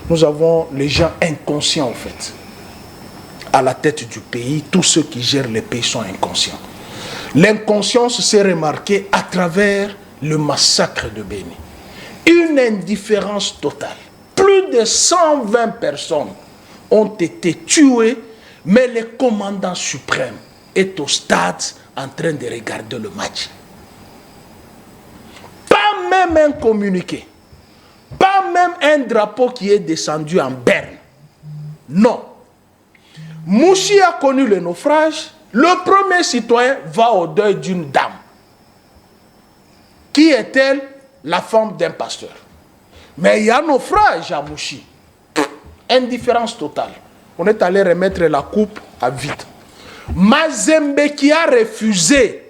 nous avons les gens inconscients en fait. À la tête du pays, tous ceux qui gèrent le pays sont inconscients. L'inconscience s'est remarquée à travers le massacre de Béni. Une indifférence totale. Plus de 120 personnes ont été tuées, mais le commandant suprême est au stade en train de regarder le match. Pas même un communiqué, pas même un drapeau qui est descendu en berne. Non. Mouchi a connu le naufrage. Le premier citoyen va au deuil d'une dame. Qui est-elle? La femme d'un pasteur. Mais il y a naufrage à Mouchi. Indifférence totale. On est allé remettre la coupe à vide. Mazembe qui a refusé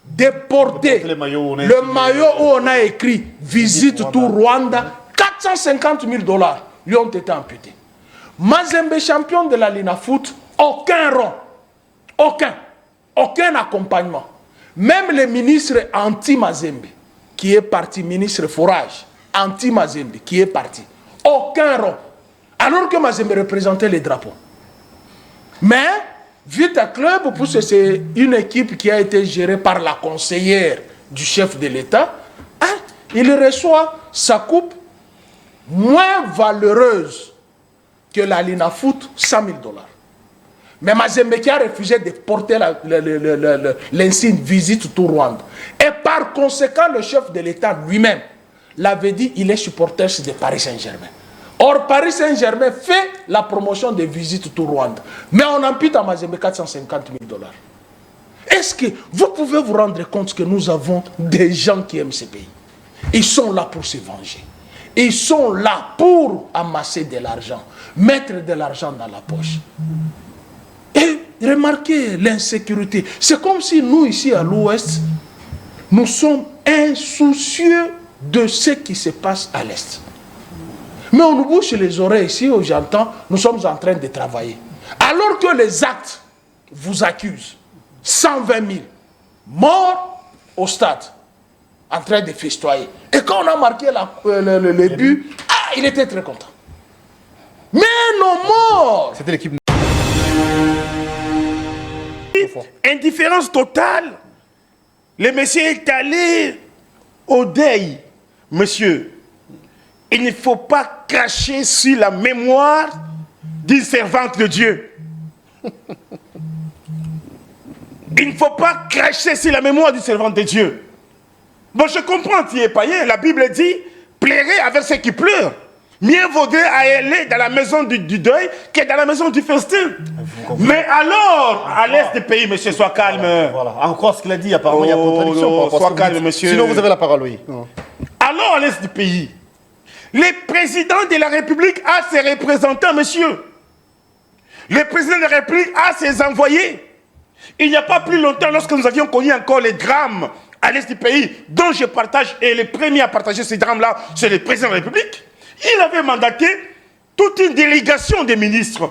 de porter le maillot où on a écrit « Visite tout Rwanda », 450 000 $ lui ont été amputés. Mazembe, champion de la Lina Foot, aucun rond, aucun accompagnement. Même le ministre anti-Mazembe, qui est parti, ministre Forage, anti-Mazembe, qui est parti, aucun rond. Alors que Mazembe représentait les drapeaux. Mais, Vita Club, parce que c'est une équipe qui a été gérée par la conseillère du chef de l'État, hein, il reçoit sa coupe moins valeureuse que la Lina Foot, 100 000 $. Mais Mazembe qui a refusé de porter l'insigne visite tout Rwanda. Et par conséquent, le chef de l'État lui-même l'avait dit, il est supporter de Paris Saint-Germain. Or, Paris Saint-Germain fait la promotion de visite tout Rwanda. Mais on ampute à Mazembe 450 000 $. Est-ce que vous pouvez vous rendre compte que nous avons des gens qui aiment ce pays? Ils sont là pour se venger. Ils sont là pour amasser de l'argent, mettre de l'argent dans la poche. Et remarquez l'insécurité. C'est comme si nous, ici à l'Ouest, nous sommes insoucieux de ce qui se passe à l'Est. Mais on nous bouche les oreilles ici où j'entends, nous sommes en train de travailler. Alors que les actes vous accusent. 120 000 morts au stade, en train de festoyer. Et quand on a marqué le but, il était très content. Mais nos morts... C'était l'équipe... Indifférence totale. Le monsieur est allé au deuil. Monsieur, il ne faut pas cracher sur la mémoire d'une servante de Dieu. Il ne faut pas cracher sur la mémoire d'une servante de Dieu. Bon, je comprends, tu es païen. La Bible dit, pleurez avec ceux qui pleurent. Mieux vaudrait aller dans la maison du deuil que dans la maison du festin. Mais alors, à l'est du pays, monsieur, sois calme. Voilà. Encore ce qu'il a dit, apparemment, il y a contradiction. Sois calme, monsieur. Sinon, vous avez la parole, oui. Alors, à l'est du pays, le président de la République a ses représentants, monsieur. Le président de la République a ses envoyés. Il n'y a pas plus longtemps, lorsque nous avions connu encore les drames à l'est du pays, dont je partage, et le premier à partager ces drames-là, c'est le président de la République. Il avait mandaté toute une délégation des ministres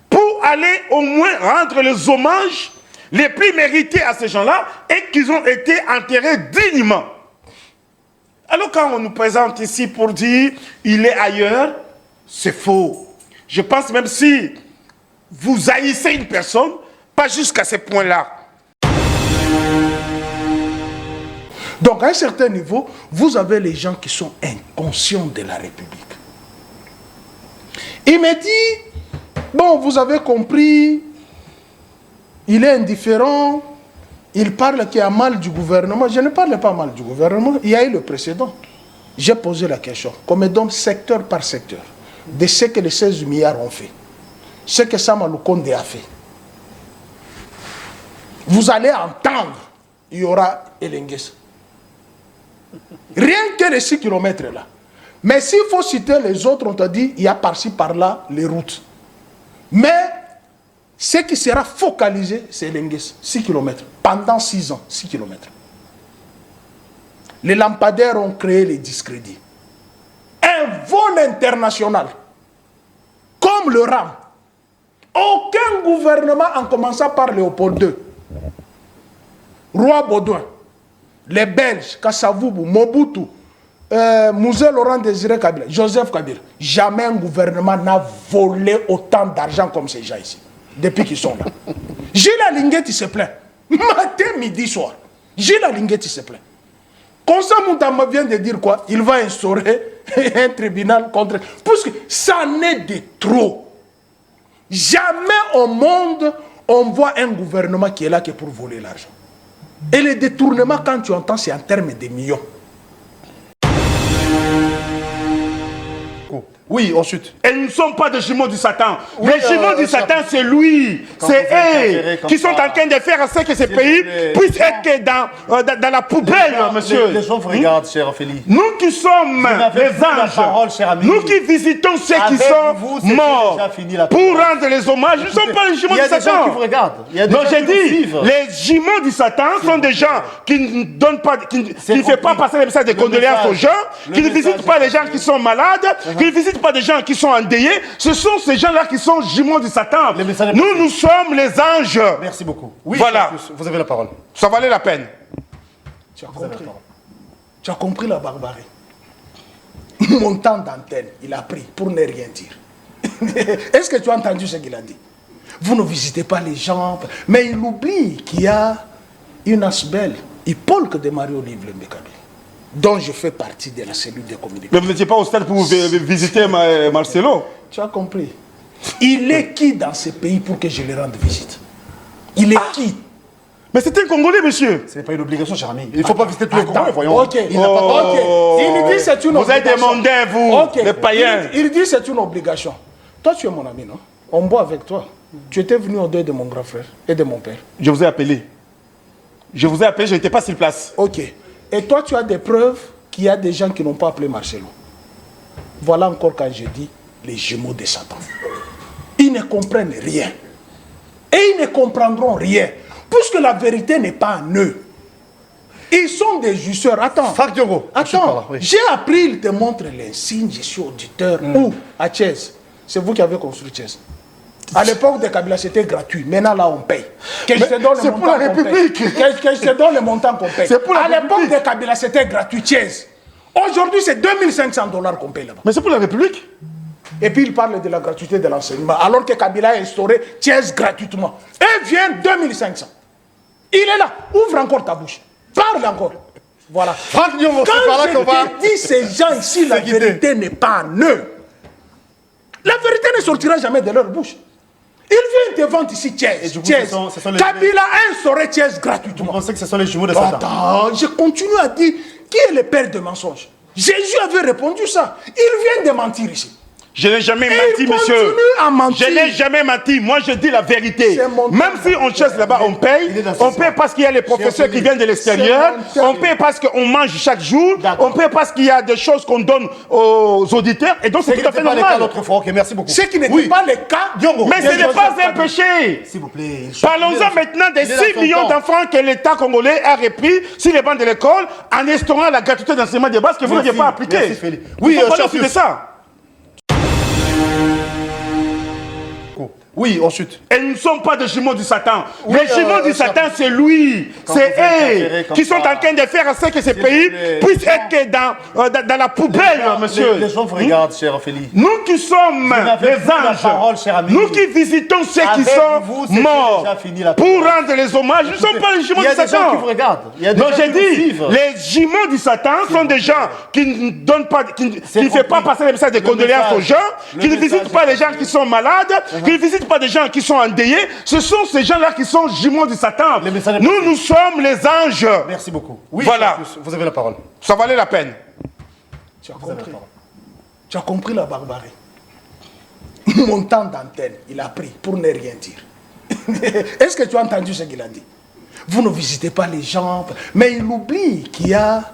pour aller au moins rendre les hommages les plus mérités à ces gens-là et qu'ils ont été enterrés dignement. Alors quand on nous présente ici pour dire il est ailleurs, c'est faux. Je pense même si vous haïssez une personne, pas jusqu'à ce point-là. Donc, à un certain niveau, vous avez les gens qui sont inconscients de la République. Il me dit, bon, vous avez compris, il est indifférent, il parle qu'il y a mal du gouvernement. Je ne parle pas mal du gouvernement, il y a eu le précédent. J'ai posé la question, qu'on me donne secteur par secteur, de ce que les 16 milliards ont fait, ce que Sama Lukonde a fait. Vous allez entendre, il y aura Elengues. Rien que les 6 km là. Mais s'il faut citer les autres, on t'a dit, il y a par-ci, par-là, les routes. Mais ce qui sera focalisé, c'est Elengues, 6 km. Pendant 6 ans, 6 km. Les lampadaires ont créé les discrédits. Un vol international, comme le RAM. Aucun gouvernement, en commençant par Léopold II, Roi Baudouin, les Belges, Kassavoubou, Mobutu, Mouzé Laurent Désiré Kabila, Joseph Kabila. Jamais un gouvernement n'a volé autant d'argent comme ces gens ici, depuis qu'ils sont là. Gilles Alinguet, il se plaint. Matin, midi, soir. Gilles Alinguet, il se plaint. Constant Moutama vient de dire quoi? Il va instaurer un tribunal contre... Parce que ça n'est de trop. Jamais au monde, on voit un gouvernement qui est là que pour voler l'argent. Et les détournements, quand tu entends, c'est en termes de millions. Oui, ensuite. Et nous ne sommes pas des jumeaux du Satan. Oui, les jumeaux du Satan, c'est lui. C'est eux qui sont en train de faire en sorte que ce pays puisse être dans la poubelle, monsieur. Les gens vous regardent, cher Ophélie. Nous qui sommes les anges, nous qui visitons ceux qui sont morts pour rendre les hommages, nous ne sommes pas les jumeaux du Satan. Il y a des gens qui vous regardent. Donc j'ai dit, les jumeaux du Satan sont des gens qui ne donnent pas, qui ne font pas passer les messages de condoléances aux gens, qui ne visitent pas les gens qui sont malades, qui ne visitent pas des gens qui sont endeuillés. Ce sont ces gens-là qui sont jumeaux du Satan. Nous, nous sommes les anges. Merci beaucoup. Oui, voilà. Vous avez la parole. Ça valait la peine. Tu as compris. Tu as compris la barbarie. Mon temps d'antenne, il a pris pour ne rien dire. Est-ce que tu as entendu ce qu'il a dit? Vous ne visitez pas les gens. Mais il oublie qu'il y a une asbelle, Hippolyte de Marie-Olive Mbekabi, dont je fais partie de la cellule de communication. Mais vous n'étiez pas au stade pour visiter Marcelo? Tu as compris. Il est qui dans ce pays pour que je lui rende visite? Il est qui? Mais c'est un Congolais, monsieur. Ce n'est pas une obligation, cher ami. Il ne faut pas visiter tous les Congolais, voyons. Ok. Il n'a pas... Ok. Il dit c'est une obligation. Vous avez demandé, vous, les païens. Il dit c'est une obligation. Toi, tu es mon ami, non? On boit avec toi. Tu étais venu au deuil de mon grand frère et de mon père. Je vous ai appelé. Je vous ai appelé, je n'étais pas sur place. Ok. Et toi, tu as des preuves qu'il y a des gens qui n'ont pas appelé Marcelo. Voilà encore quand je dis les jumeaux de Satan. Ils ne comprennent rien. Et ils ne comprendront rien. Puisque la vérité n'est pas en eux. Ils sont des justeurs. Attends. Attends. J'ai appris, il te montre les signes, je suis auditeur. Où? À Thiès. C'est vous qui avez construit Thiès. À l'époque de Kabila, c'était gratuit. Maintenant, là, on paye. Que je te donne le montant qu'on paye. Que je te donne le montant qu'on paye. À l'époque de Kabila, c'était gratuit. Thiès. Aujourd'hui, c'est 2500 $ qu'on paye là-bas. Mais c'est pour la République. Et puis, il parle de la gratuité de l'enseignement. Alors que Kabila a instauré Thiès gratuitement. Et vient 2500. Il est là. Ouvre encore ta bouche. Parle encore. Voilà. Quand je te dis ces gens ici, la vérité n'est pas en eux. La vérité ne sortira jamais de leur bouche. Ils viennent te vendre ici Thiès. Kabila a instauré Thiès gratuitement. Vous pensez que ce sont les jumeaux de Satan? Attends, je continue à dire, qui est le père de mensonges? Jésus avait répondu ça. Il vient de mentir ici. Je n'ai jamais menti, monsieur. Je n'ai jamais menti. Moi, je dis la vérité. Même si on chasse là-bas, on paye. On paye parce qu'il y a les professeurs qui viennent de l'extérieur. On paye parce qu'on mange chaque jour. On paye parce qu'il y a des choses qu'on donne aux auditeurs. Et donc, c'est tout à fait normal. Merci beaucoup. Ce qui n'était pas le cas. Mais ce n'est pas un péché. S'il vous plaît. Parlons-en maintenant des 6 millions d'enfants que l'État congolais a repris sur les bancs de l'école en instaurant la gratuité d'enseignement de base que vous n'avez pas appliquée. Oui, c'est ça. Oui, ensuite. Et nous ne sommes pas des jumeaux du Satan. Les jumeaux du Satan, c'est lui. C'est eux qui sont en train de faire en sorte que ce pays puisse être dans la poubelle, monsieur. Les gens vous regardent, cher Ophélie. Nous qui sommes les anges, nous qui visitons ceux qui sont morts pour rendre les hommages, nous ne sommes pas les jumeaux du Satan. Il y a des gens qui vous regardent. Donc j'ai dit, les jumeaux du Satan sont des gens qui ne donnent pas, qui ne font pas passer les messages de condoléances aux gens, qui ne visitent pas les gens qui sont malades, qui ne visitent pas des gens qui sont endeuillés. Ce sont ces gens-là qui sont jumeaux du Satan. Nous, nous sommes les anges. Merci beaucoup. Oui, voilà. Vous avez la parole. Ça valait la peine. Tu as compris. Tu as compris la barbarie. Mon temps d'antenne, il a pris pour ne rien dire. Est-ce que tu as entendu ce qu'il a dit? Vous ne visitez pas les gens. Mais il oublie qu'il y a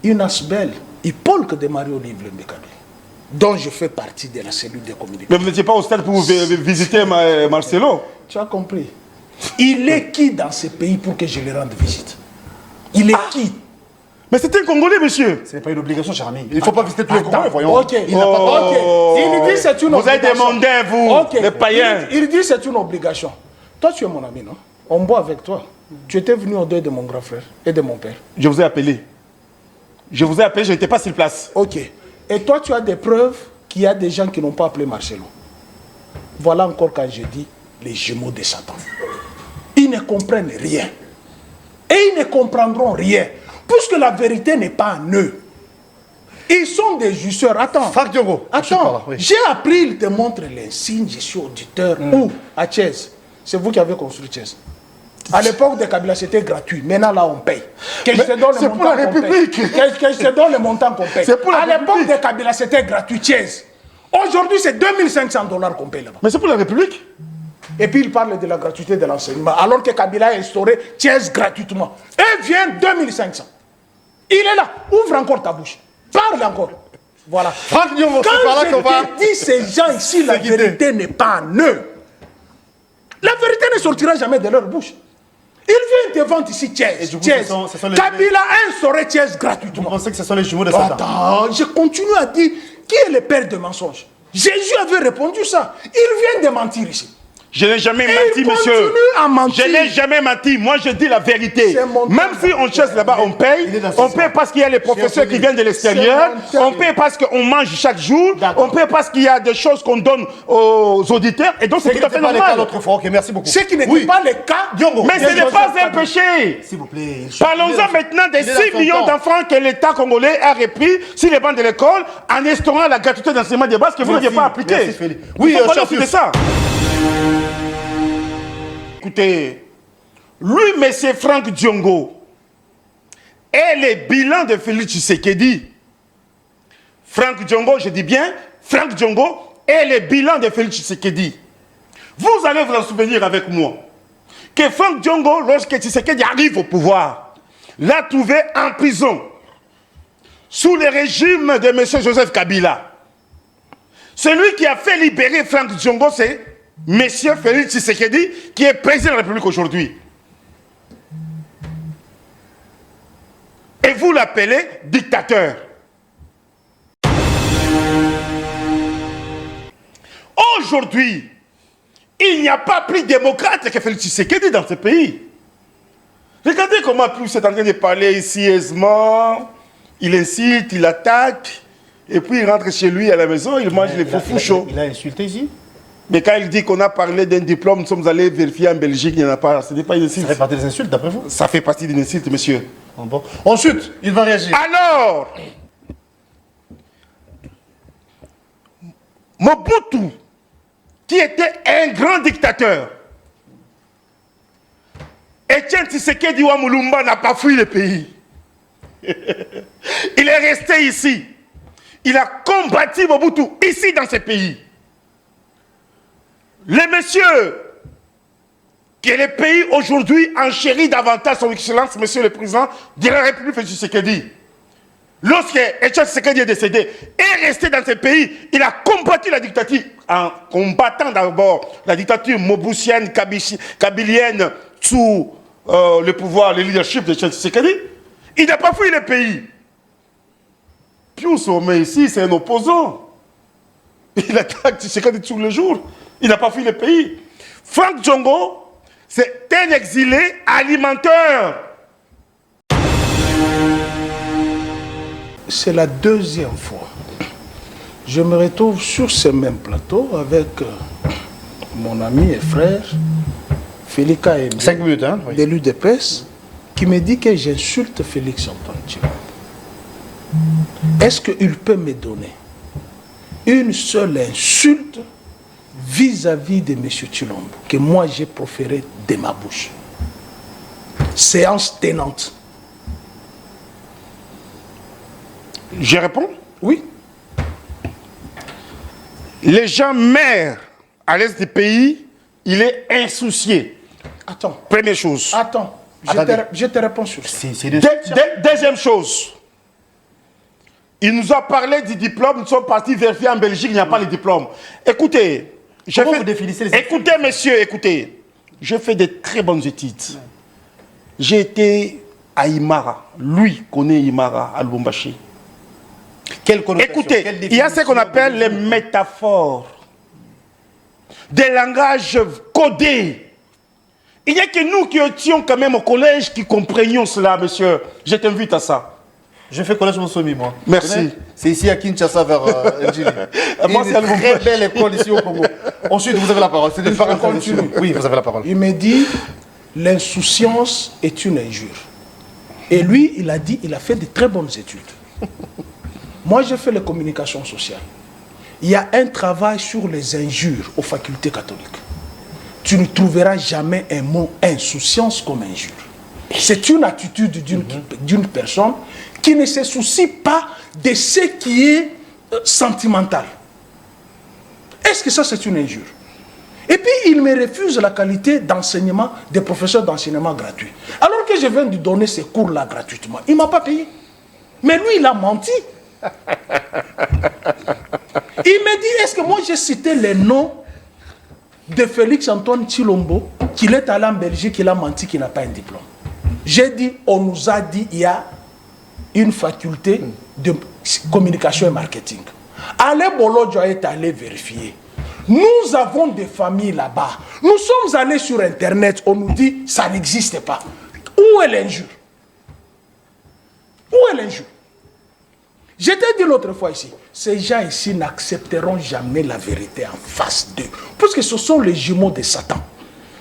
une asbelle, Hippolyte de Marie-Olive Mbekabi, dont je fais partie de la cellule de communication. Mais vous n'étiez pas au stade pour visiter Marcelo? Tu as compris. Il est qui dans ce pays pour que je lui rende visite? Il est qui? Mais c'est un Congolais, monsieur. Ce n'est pas une obligation, cher ami. Il ne faut pas visiter tous les Congolais, voyons. Ok. Il dit c'est une obligation. Vous avez demandé, vous, les païens. Il dit c'est une obligation. Toi, tu es mon ami, non? On boit avec toi. Tu étais venu au deuil de mon grand frère et de mon père. Je vous ai appelé. Je vous ai appelé, je n'étais pas sur place. Ok. Et toi, tu as des preuves qu'il y a des gens qui n'ont pas appelé Marcelo. Voilà encore quand je dis les jumeaux de Satan. Ils ne comprennent rien. Et ils ne comprendront rien. Puisque la vérité n'est pas en eux. Ils sont des justeurs. Attends. Franck Diongo. Attends. J'ai appris, il te montre les signes, je suis auditeur. Où? À Thiès. C'est vous qui avez construit Thiès. À l'époque de Kabila, c'était gratuit. Maintenant, là, on paye. Que je te donne le montant qu'on paye. Que je te donne le montant qu'on paye. À l'époque de Kabila, c'était gratuit. Thiès. Aujourd'hui, c'est 2500 $ qu'on paye là-bas. Mais c'est pour la République. Et puis, il parle de la gratuité de l'enseignement. Alors que Kabila a instauré Thiès gratuitement. Et vient 2500. Il est là. Ouvre encore ta bouche. Parle encore. Voilà. Franck Diongo, quand c'est par là qu'on va... je te dis ces gens ici, la vérité n'est pas en eux. La vérité ne sortira jamais de leur bouche. Ils viennent te vendre ici Thiès. Kabila a instauré Thiès gratuitement. Vous pensez que ce sont les jumeaux de Satan? Attends, je continue à dire qui est le père de mensonges. Jésus avait répondu ça. Il vient de mentir ici. Je n'ai jamais menti, monsieur. Je n'ai jamais menti. Moi, je dis la vérité. Même si on chasse là-bas, on paye. On paye parce qu'il y a les professeurs qui viennent de l'extérieur. On paye parce qu'on mange chaque jour. On paye parce qu'il y a des choses qu'on donne aux auditeurs. Et donc, c'est tout à fait normal. Ok, merci beaucoup. Ce qui n'était pas le cas. Mais ce n'est pas un péché. S'il vous plaît. Parlons-en maintenant des 6 millions d'enfants que l'État congolais a repris sur les bancs de l'école en instaurant la gratuité d'enseignement de base que vous n'aviez pas appliqué. Oui, c'est ça. Écoutez, lui, M. Franck Diongo, est le bilan de Félix Tshisekedi. Franck Diongo, je dis bien, Franck Diongo est le bilan de Félix Tshisekedi. Vous allez vous en souvenir avec moi que Franck Diongo, lorsque Tshisekedi arrive au pouvoir, l'a trouvé en prison sous le régime de M. Joseph Kabila. Celui qui a fait libérer Franck Diongo, c'est Monsieur Félix Tshisekedi, qui est président de la République aujourd'hui. Et vous l'appelez dictateur. Aujourd'hui, il n'y a pas plus démocrate que Félix Tshisekedi dans ce pays. Regardez comment plus est en train de parler ici aisément. Il incite, il attaque, et puis il rentre chez lui à la maison, il mange les faux chauds. Il a insulté ici. Mais quand il dit qu'on a parlé d'un diplôme, nous sommes allés vérifier en Belgique, il n'y en a pas. Ce n'est pas une insulte. Ça fait partie des insultes, d'après vous? Ça fait partie d'une insulte, monsieur. Bon. Ensuite, il va réagir. Alors, Mobutu, qui était un grand dictateur, Etienne Tshisekedi Wamulumba n'a pas fui le pays. Il est resté ici. Il a combattu Mobutu ici dans ce pays. Les messieurs, que le pays aujourd'hui enchérit davantage son excellence, monsieur le président de la République, Félix Tshisekedi. Lorsque Etienne Tshisekedi est décédé, est resté dans ce pays, il a combattu la dictature en combattant d'abord la dictature mobusienne, kabilienne sous le pouvoir, le leadership de Etienne Tshisekedi. Il n'a pas fui le pays. Pius Omé ici, c'est un opposant. Il attaque Tshisekedi tous les jours. Il n'a pas fui le pays. Franck Diongo, c'est un exilé alimentaire. C'est la deuxième fois. Je me retrouve sur ce même plateau avec mon ami et frère, Félix Aimé, 5 minutes, hein? Oui. de l'UDPS, qui me dit que j'insulte Félix Antoine Tshilombo. Est-ce qu'il peut me donner une seule insulte vis-à-vis de M. Tshilombo que moi j'ai proféré de ma bouche? Séance tenante. Je réponds. Oui. Les gens meurent à l'est du pays, il est insoucié. Attends. Première chose. Attends. Je te réponds sur ça. Deuxième chose. Il nous a parlé du diplôme, nous sommes partis vérifier en Belgique, il n'y a pas le diplôme. Écoutez, vous définissez les écoutez monsieur, écoutez. J'ai fait de très bonnes études. J'ai été à Imara. Lui connaît Imara, à Lubumbashi. Écoutez, il y a ce qu'on appelle les métaphores. Des langages codés. Il n'y a que nous qui étions quand même au collège qui comprenions cela, monsieur. Je t'invite à ça. Je fais collège Monsomi, moi. Merci. C'est ici à Kinshasa, vers Njili. Moi, c'est une très belle école ici au Congo. Ensuite, vous avez la parole. C'est des parents continue. Oui, vous avez la parole. Il me dit, l'insouciance est une injure. Et lui, il a dit, il a fait de très bonnes études. Moi, j'ai fait les communications sociales. Il y a un travail sur les injures aux facultés catholiques. Tu ne trouveras jamais un mot insouciance comme injure. C'est une attitude d'une personne qui ne se soucie pas de ce qui est sentimental. Est-ce que ça, c'est une injure? Et puis, il me refuse la qualité d'enseignement, des professeurs d'enseignement gratuits. Alors que je viens de donner ces cours-là gratuitement. Il ne m'a pas payé. Mais lui, il a menti. Il me dit, est-ce que moi j'ai cité les noms de Félix Antoine Tshilombo, qu'il est allé en Belgique, il a menti, qu'il n'a pas un diplôme. J'ai dit, on nous a dit, il y a une faculté de communication et marketing. Alain Bolodjo est allé vérifier. Nous avons des familles là-bas. Nous sommes allés sur Internet, on nous dit, ça n'existe pas. Où est l'injure? Où est l'injure? Je t'ai dit l'autre fois ici, ces gens ici n'accepteront jamais la vérité en face d'eux. Puisque ce sont les jumeaux de Satan.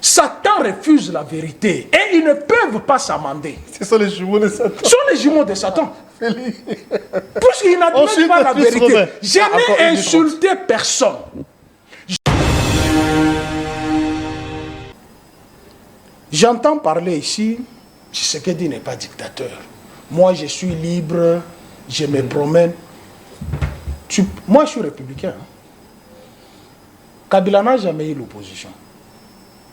Satan refuse la vérité et ils ne peuvent pas s'amender. Ce sont les jumeaux de Satan. Ce sont les jumeaux de Satan. Puisqu'ils n'admettent pas la vérité. Je n'ai insulté personne. J'entends parler ici, Tshisekedi n'est pas dictateur. Moi, je suis libre, je me promène. Moi, je suis républicain. Hein. Kabila n'a jamais eu l'opposition.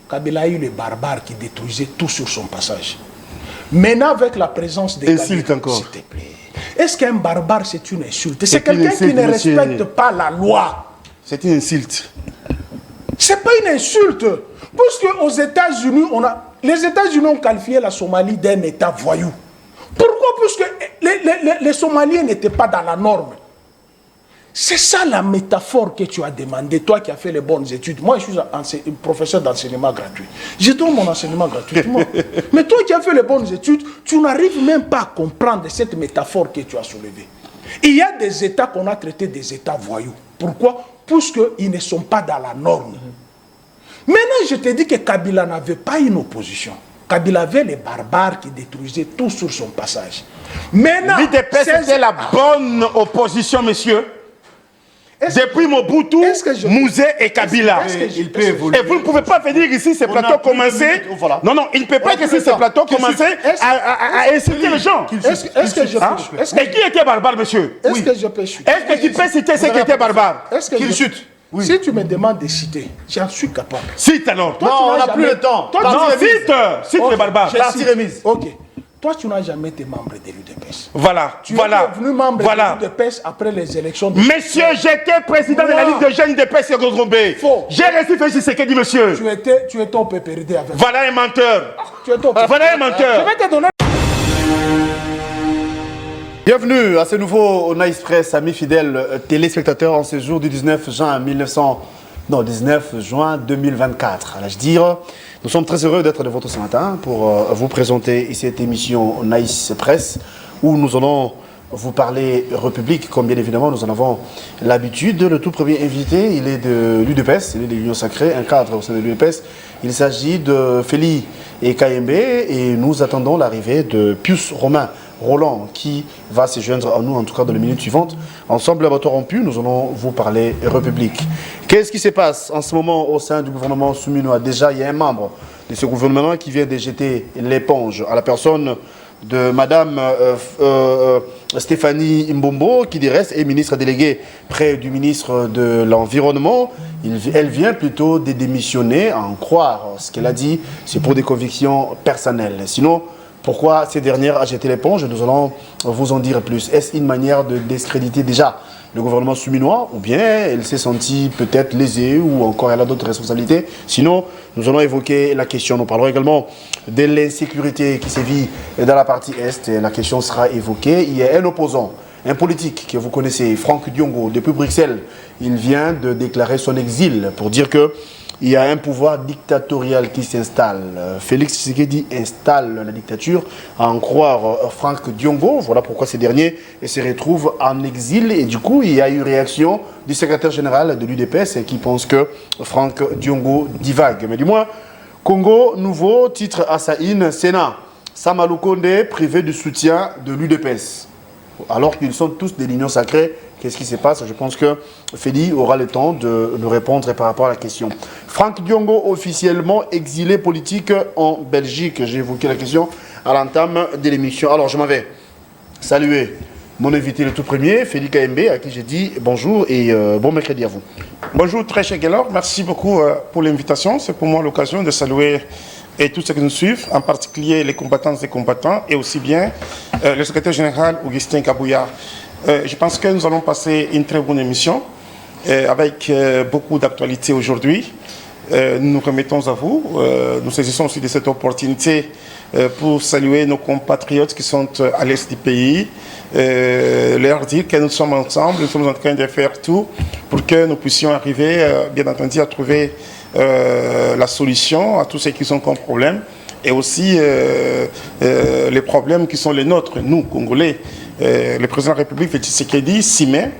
Kabila a eu les barbares qui détruisaient tout sur son passage. Maintenant, avec la présence des Kabila, s'il te plaît. Est-ce qu'un barbare, c'est une insulte? C'est quelqu'un qui ne respecte pas la loi. C'est une insulte. C'est pas une insulte. Parce qu'aux États-Unis, les États-Unis ont qualifié la Somalie d'un État voyou. Pourquoi? Parce que les Somaliens n'étaient pas dans la norme. C'est ça la métaphore que tu as demandé, toi qui as fait les bonnes études. Moi, je suis professeur d'enseignement gratuit. Je donne mon enseignement gratuitement. Mais toi qui as fait les bonnes études, tu n'arrives même pas à comprendre cette métaphore que tu as soulevée. Il y a des États qu'on a traités des États voyous. Pourquoi? Parce qu'ils ne sont pas dans la norme. Maintenant, je te dis que Kabila n'avait pas une opposition. Kabila avait les barbares qui détruisaient tout sur son passage. Maintenant, l'UDP, c'était la bonne opposition, monsieur. Depuis Mobutu, Mouzé et Kabila. Il peut évoluer. Et vous ne pouvez pas venir ici, ces plateaux commencer. Voilà. Non, non, il ne peut pas que ces plateaux commencer à insulter les gens. Est-ce que je peux... Et qui était barbare, monsieur? Est-ce que je peux chuter? Est-ce que tu peux citer ceux qui étaient barbares? Qu'il chute. Oui. Si tu me demandes de citer, j'en suis capable. Cite alors. Non, on n'a plus le temps. Non, cite les barbares. Partie remise. Ok. Toi, tu n'as jamais été membre de l'UDPS. Voilà, tu es devenu membre de l'UDPS après les élections. Monsieur, j'étais président de la Ligue de jeunes UDPS et Gogrombé. J'ai reçu Félix Tshisekedi, monsieur. Tu étais au PPRD avec. Voilà un menteur. Voilà un menteur. Je vais te donner. Bienvenue à ce nouveau Nice Press, amis fidèles téléspectateurs, en ce jour du 19 juin 2024. À l'âge dire, nous sommes très heureux d'être de votre ce matin pour vous présenter cette émission Nice Press où nous allons vous parler République, comme bien évidemment nous en avons l'habitude. Le tout premier invité, il est de l'UDPS, il est de l'Union Sacrée, un cadre au sein de l'UDPS. Il s'agit de Félix et KMB et nous attendons l'arrivée de Pius Roland qui va se joindre à nous, en tout cas dans les minutes suivantes. Ensemble, à bateau rompu, nous allons vous parler République. Qu'est-ce qui se passe en ce moment au sein du gouvernement souminois? Déjà, il y a un membre de ce gouvernement qui vient de jeter l'éponge à la personne de Madame Stéphanie Mbombo, qui du reste est ministre déléguée près du ministre de l'Environnement. Elle vient plutôt de démissionner, à en croire ce qu'elle a dit, c'est pour des convictions personnelles. Sinon, pourquoi ces dernières a jeté l'éponge? Nous allons vous en dire plus. Est-ce une manière de discréditer déjà le gouvernement souminois ou bien elle s'est sentie peut-être lésée ou encore elle a d'autres responsabilités? Sinon, nous allons évoquer la question. Nous parlerons également de l'insécurité qui sévit dans la partie Est. La question sera évoquée. Il y a un opposant, un politique que vous connaissez, Franck Diongo, depuis Bruxelles. Il vient de déclarer son exil pour dire que il y a un pouvoir dictatorial qui s'installe. Félix Tshisekedi installe la dictature, à en croire Franck Diongo. Voilà pourquoi ces derniers se retrouvent en exil. Et du coup, il y a eu réaction du secrétaire général de l'UDPS qui pense que Franck Diongo divague. Mais du moins, Congo nouveau, titre Assaïn, Sénat. Samalou Kondé privé du soutien de l'UDPS. Alors qu'ils sont tous des lignes sacrées. Qu'est-ce qui se passe? Je pense que Félix aura le temps de nous répondre par rapport à la question. Franck Diongo, officiellement exilé politique en Belgique. J'ai évoqué la question à l'entame de l'émission. Alors, je m'en vais saluer mon invité le tout premier, Félix KMB, à qui j'ai dit bonjour et bon mercredi à vous. Bonjour, très cher Gaylor. Merci beaucoup pour l'invitation. C'est pour moi l'occasion de saluer et tous ceux qui nous suivent, en particulier les combattantes et combattants, et aussi bien le secrétaire général Augustin Kabouya. Je pense que nous allons passer une très bonne émission avec beaucoup d'actualités aujourd'hui. Nous nous remettons à vous. Nous saisissons aussi de cette opportunité pour saluer nos compatriotes qui sont à l'est du pays, leur dire que nous sommes ensemble, nous sommes en train de faire tout pour que nous puissions arriver, bien entendu, à trouver la solution à tous ceux qui sont comme problème et aussi les problèmes qui sont les nôtres, nous, Congolais. Le président de la République, Félix Tshisekedi, s'y met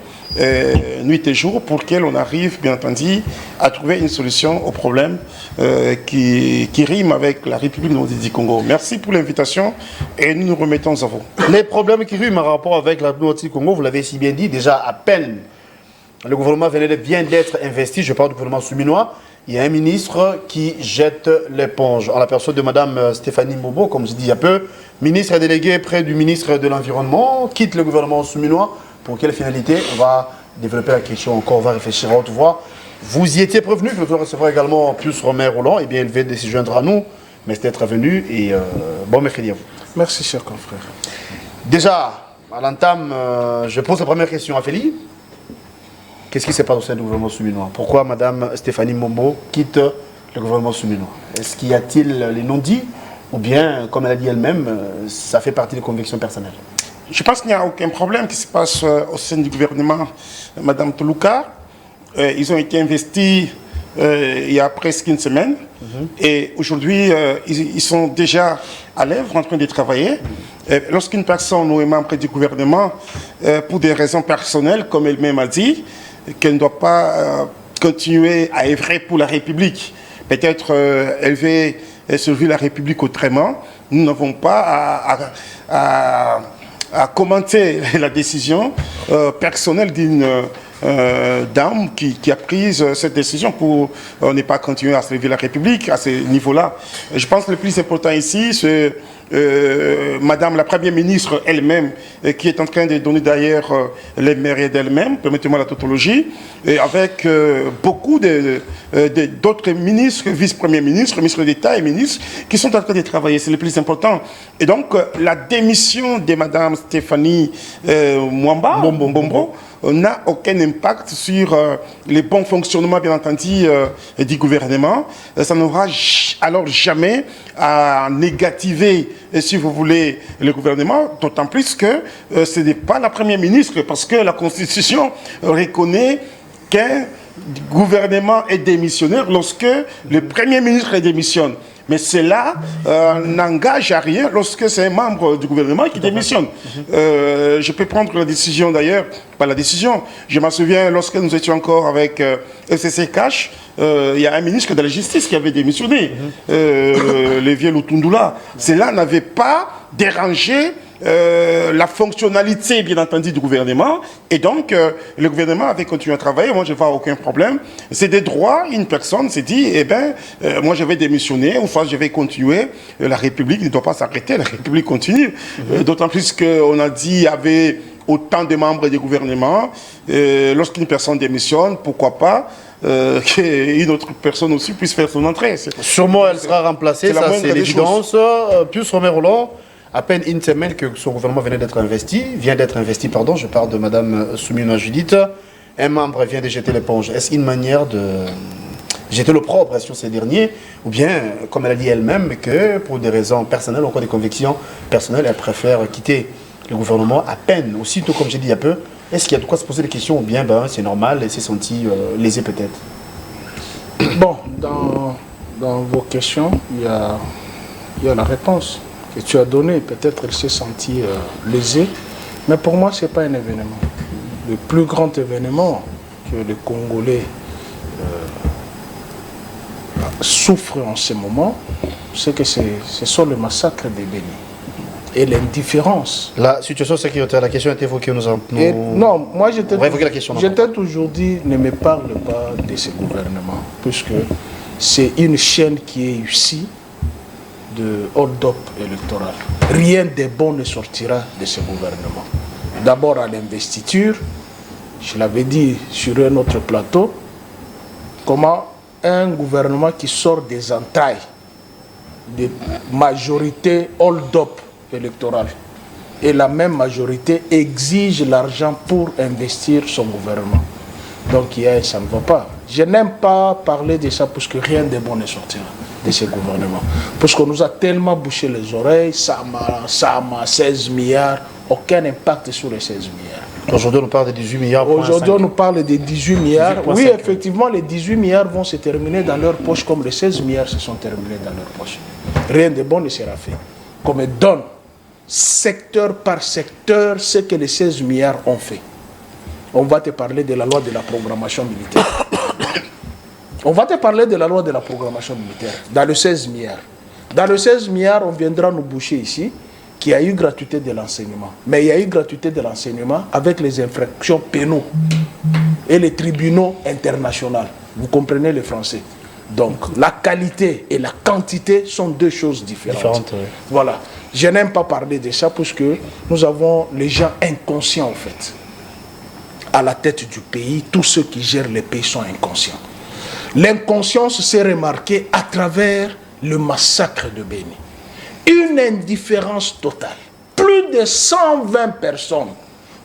nuit et jour pour que l'on arrive, bien entendu, à trouver une solution aux problèmes qui riment avec la République du Congo. Merci pour l'invitation et nous nous remettons à vous. Les problèmes qui riment en rapport avec la République du Congo, vous l'avez si bien dit, déjà à peine le gouvernement vient d'être investi, je parle du gouvernement souminois, il y a un ministre qui jette l'éponge. En la personne de Mme Stéphanie Mobo, comme je dis il y a peu, ministre délégué près du ministre de l'Environnement, quitte le gouvernement souminois. Pour quelle finalité? On va développer la question encore, on va réfléchir à haute voix. Vous y étiez prévenu que nous recevrons également plus Romain Roland, et bien il vient de se joindre à nous. Merci d'être venu et bon mercredi à vous. Merci, cher confrère. Déjà, à l'entame, je pose la première question à Félix. Qu'est-ce qui se passe au sein du gouvernement souminois? Pourquoi Mme Stéphanie Mombo quitte le gouvernement souminois? Est-ce qu'il y a-t-il les non-dits? Ou bien, comme elle a dit elle-même, ça fait partie des convictions personnelles? Je pense qu'il n'y a aucun problème qui se passe au sein du gouvernement, Mme Toulouka. Ils ont été investis il y a presque une semaine. Et aujourd'hui, ils sont déjà à l'œuvre, en train de travailler. Lorsqu'une personne ou un membre du gouvernement, pour des raisons personnelles, comme elle-même a dit, qu'elle ne doit pas continuer à œuvrer pour la République, peut-être elle veut servir la République autrement, nous n'avons pas à commenter la décision personnelle d'une dame qui a pris cette décision pour ne pas continuer à servir la République à ce niveau-là. Je pense que le plus important ici, c'est Madame la Première ministre elle-même, qui est en train de donner d'ailleurs les mérites d'elle-même, permettez-moi la tautologie, et avec beaucoup d'autres ministres, vice-premiers ministres, ministres d'État et ministres, qui sont en train de travailler. C'est le plus important. Et donc, la démission de Madame Stéphanie Mwamba, Bombo, n'a aucun impact sur le bon fonctionnement, bien entendu, du gouvernement. Ça n'aura alors jamais à négativer, si vous voulez, le gouvernement, d'autant plus que ce n'est pas la Première ministre, parce que la Constitution reconnaît qu'un gouvernement est démissionnaire lorsque le Premier ministre démissionne. Mais cela n'engage à rien lorsque c'est un membre du gouvernement qui démissionne. Je peux prendre la décision d'ailleurs, pas la décision. Je m'en souviens lorsque nous étions encore avec FCC Cash, il y a un ministre de la Justice qui avait démissionné, le vieux Lutundula. Cela n'avait pas dérangé la fonctionnalité, bien entendu, du gouvernement. Et donc, le gouvernement avait continué à travailler. Moi, je ne vois aucun problème. C'est des droits. Une personne s'est dit, eh bien, moi, je vais démissionner, ou enfin, je vais continuer. La République ne doit pas s'arrêter. La République continue. D'autant plus qu'on a dit qu'il y avait autant de membres du gouvernement. Lorsqu'une personne démissionne, pourquoi pas qu'une autre personne aussi puisse faire son entrée. Sûrement, elle sera remplacée, ça c'est l'évidence. Plus Romain Roland, à peine une semaine que son gouvernement vient d'être investi, je parle de Mme Souminois Judith, un membre vient de jeter l'éponge. Est-ce une manière de jeter l'opprobre sur ces derniers, ou bien, comme elle a dit elle-même, que pour des raisons personnelles, encore des convictions personnelles, elle préfère quitter le gouvernement à peine, aussitôt comme j'ai dit il y a peu? Est-ce qu'il y a de quoi se poser des questions, ou bien c'est normal, elle s'est sentie lésée peut-être? Bon, dans vos questions, il y a la réponse que tu as donnée. Peut-être elle s'est sentie lésée, mais pour moi, ce n'est pas un événement. Le plus grand événement que les Congolais souffrent en ce moment, c'est que ce sont le massacre des Béni et l'indifférence. La situation sécuritaire, la question est évoquée. Non, moi j'étais toujours dit, ne me parle pas de ce gouvernement, puisque c'est une chaîne qui est ici de hold-up électoral. Rien de bon ne sortira de ce gouvernement. D'abord à l'investiture, je l'avais dit sur un autre plateau, comment un gouvernement qui sort des entrailles de majorité hold-up électorale et la même majorité exige l'argent pour investir son gouvernement. Donc ça ne va pas. Je n'aime pas parler de ça parce que rien de bon ne sortira de ce gouvernement. Parce qu'on nous a tellement bouché les oreilles, ça m'a 16 milliards, aucun impact sur les 16 milliards. Aujourd'hui, on parle de 18 milliards. Aujourd'hui, on nous parle de 18 milliards. Oui, effectivement, les 18 milliards vont se terminer dans leur poche comme les 16 milliards se sont terminés dans leur poche. Rien de bon ne sera fait. Comme donne, secteur par secteur, ce que les 16 milliards ont fait. On va te parler de la loi de la programmation militaire. On va te parler de la loi de la programmation militaire, dans le 16 milliards. Dans le 16 milliards, on viendra nous boucher ici qu'il y a eu gratuité de l'enseignement. Mais il y a eu gratuité de l'enseignement avec les infractions pénales et les tribunaux internationaux. Vous comprenez le français? Donc, la qualité et la quantité sont deux choses différentes. Oui. Voilà. Je n'aime pas parler de ça parce que nous avons les gens inconscients, en fait. À la tête du pays, tous ceux qui gèrent le pays sont inconscients. L'inconscience s'est remarquée à travers le massacre de Béni. Une indifférence totale. Plus de 120 personnes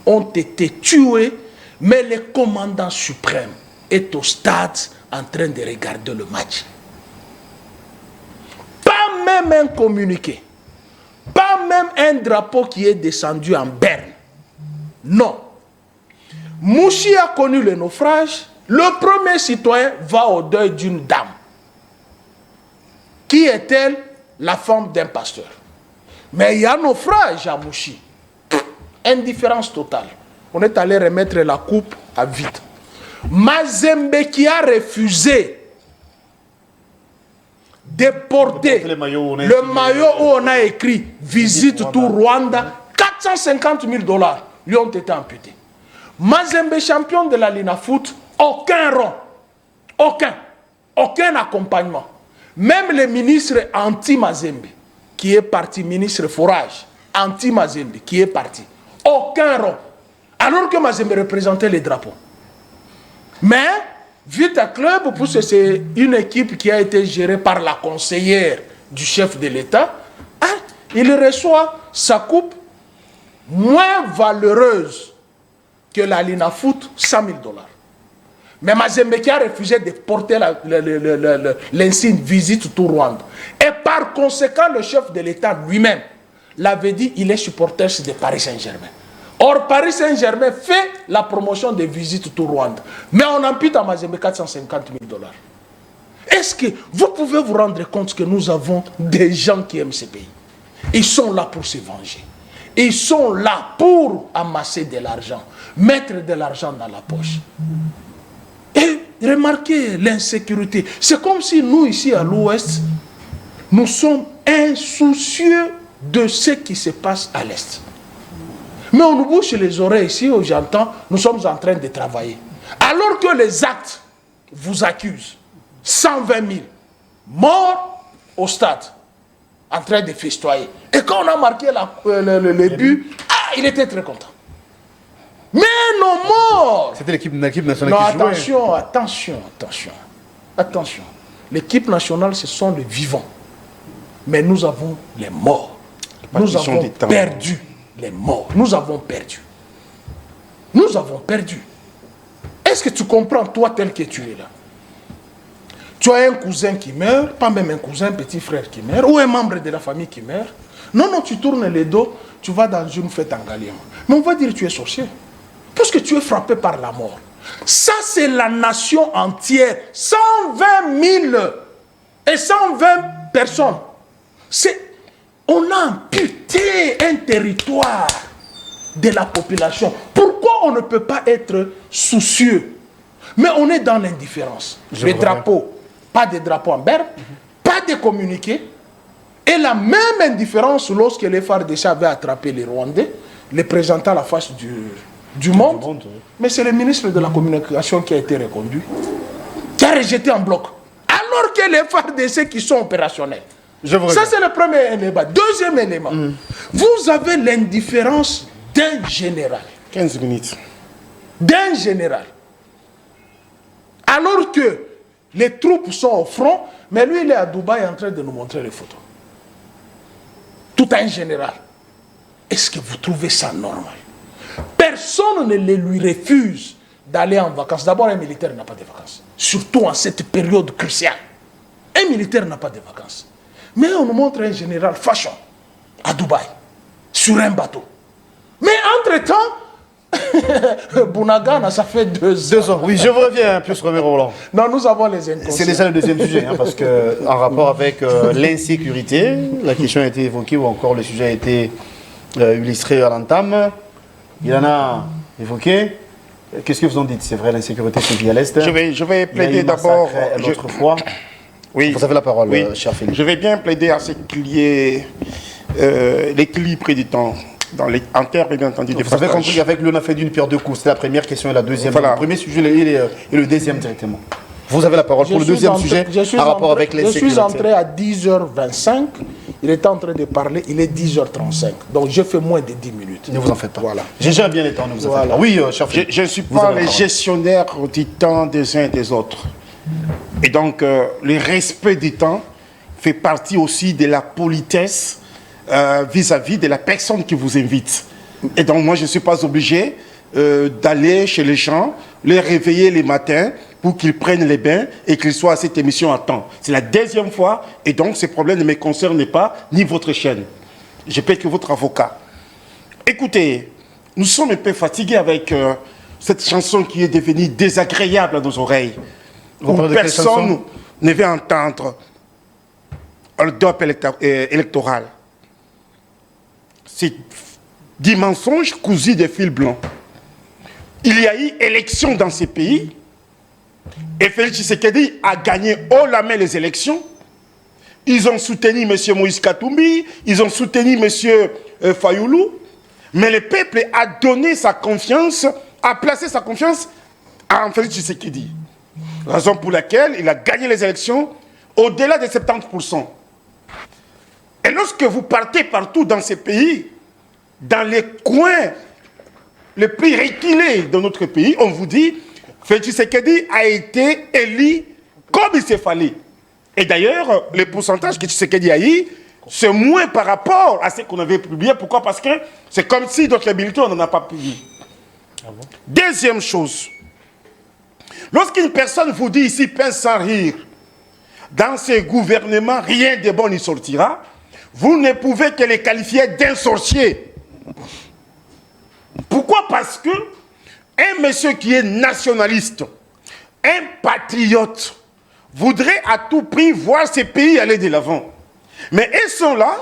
ont été tuées, mais le commandant suprême est au stade en train de regarder le match. Pas même un communiqué, pas même un drapeau qui est descendu en berne. Non. Mouchi a connu le naufrage. Le premier citoyen va au deuil d'une dame. Qui est-elle? La femme d'un pasteur. Mais il y a un naufrage à Mouchi. Indifférence totale. On est allé remettre la coupe à vide. Mazembe qui a refusé de porter le maillot où on a écrit « Visite tout Rwanda », 450 000 $ lui ont été amputés. Mazembe, champion de la Lina Foot, aucun rond, aucun accompagnement. Même le ministre anti-Mazembe, qui est parti, ministre Forage, anti-Mazembe, qui est parti, aucun rond. Alors que Mazembe représentait les drapeaux. Mais, Vita Club, parce que c'est une équipe qui a été gérée par la conseillère du chef de l'État, hein, il reçoit sa coupe moins valeureuse que la Lina Foot, 100 000 $. Mais Mazembe qui a refusé de porter l'insigne visite tout Rwanda. Et par conséquent, le chef de l'État lui-même l'avait dit, il est supporter de Paris Saint-Germain. Or, Paris Saint-Germain fait la promotion des visites tout Rwanda. Mais on ampute à Mazembe 450 000 $. Est-ce que vous pouvez vous rendre compte que nous avons des gens qui aiment ce pays? Ils sont là pour se venger. Ils sont là pour amasser de l'argent, mettre de l'argent dans la poche. Et remarquez l'insécurité. C'est comme si nous, ici à l'Ouest, nous sommes insoucieux de ce qui se passe à l'Est. Mais on nous bouche les oreilles ici où j'entends, nous sommes en train de travailler. Alors que les actes vous accusent. 120 000 morts au stade, en train de festoyer. Et quand on a marqué le but, il était très content. Mais nos morts... C'était l'équipe nationale non, qui jouait. Attention. L'équipe nationale, ce sont les vivants. Mais nous avons les morts. Nous avons perdu les morts. Nous avons perdu. Est-ce que tu comprends, toi, tel que tu es là? Tu as un cousin qui meurt, pas même un cousin, un petit frère qui meurt, ou un membre de la famille qui meurt. Non, tu tournes le dos, tu vas dans une fête en Galion. Mais on va dire que tu es sorcier. Parce que tu es frappé par la mort. Ça, c'est la nation entière. 120 000 et 120 personnes. On a amputé un territoire de la population. Pourquoi on ne peut pas être soucieux? Mais on est dans l'indifférence. Les drapeaux, pas de drapeaux en berbe, pas de communiqués. Et la même indifférence lorsque les FARDC avaient attrapé les Rwandais, les présentant à la face du monde. Oui. Mais c'est le ministre de la Communication qui a été reconduit, qui a rejeté en bloc. Alors que les FARDC qui sont opérationnels. Ça, c'est le premier élément. Deuxième élément, vous avez l'indifférence d'un général. 15 minutes. D'un général. Alors que les troupes sont au front, mais lui, il est à Dubaï en train de nous montrer les photos. Tout un général. Est-ce que vous trouvez ça normal? Personne ne lui refuse d'aller en vacances. D'abord, un militaire n'a pas de vacances. Surtout en cette période cruciale. Un militaire n'a pas de vacances. Mais on nous montre un général fashion à Dubaï, sur un bateau. Mais entre-temps, Bounagana, ça fait 2 ans. Oui, je vous reviens, plus Romero Roland. Non, nous avons les inconscients. C'est déjà le deuxième sujet, parce que en rapport avec l'insécurité, la question a été évoquée, ou encore le sujet a été illustré à l'entame. Il en a évoqué. Qu'est-ce que vous en dites? C'est vrai, l'insécurité sévit à l'Est. Je vais plaider d'abord. L'autre fois. Oui. Vous avez la parole, oui. Cher Philippe. Je vais bien plaider à ce qu'il y ait l'équilibre du temps en termes, bien entendu, de vous avez compris qu'avec lui, on a fait d'une pierre deux coups. C'est la première question et la deuxième. Voilà. Le premier sujet et le deuxième directement. Vous avez la parole pour le deuxième sujet en rapport avec l'insécurité. Je suis entré à 10h25. Il était en train de parler. Il est 10h35. Donc, je fais moins de 10 minutes. Ne vous en faites pas. Voilà. J'ai déjà bien le temps. Ne vous en faites pas. Oui, cher Philippe. Je ne suis pas les gestionnaires du temps des uns et des autres. Et donc, le respect du temps fait partie aussi de la politesse vis-à-vis de la personne qui vous invite. Et donc, moi, je ne suis pas obligé d'aller chez les gens, les réveiller les matins pour qu'ils prennent les bains et qu'ils soient à cette émission à temps. C'est la deuxième fois, et donc ce problème ne me concerne pas, ni votre chaîne. Je peux être que votre avocat. Écoutez, nous sommes un peu fatigués avec cette chanson qui est devenue désagréable à nos oreilles. Où personne ne veut entendre le dope électoral. C'est des mensonges cousus de fil blanc. Il y a eu élection dans ces pays et Félix Tshisekedi a gagné haut la main les élections. Ils ont soutenu M. Moïse Katumbi, ils ont soutenu M. Fayoulou, mais le peuple a donné sa confiance, a placé sa confiance en Félix Tshisekedi. Raison pour laquelle il a gagné les élections au-delà de 70%. Et lorsque vous partez partout dans ces pays, dans les coins les plus reculés de notre pays, on vous dit Félix Tshisekedi a été élu comme il s'est fallu. Et d'ailleurs, le pourcentage que Tshisekedi a eu, c'est moins par rapport à ce qu'on avait publié. Pourquoi? Parce que c'est comme si d'autres bulletins, on n'en a pas publié. Ah bon? Deuxième chose, lorsqu'une personne vous dit ici, pince sans rire, dans ce gouvernement, rien de bon n'y sortira, vous ne pouvez que les qualifier d'insorciers. Pourquoi? Parce que un monsieur qui est nationaliste, un patriote, voudrait à tout prix voir ces pays aller de l'avant. Mais ils sont là,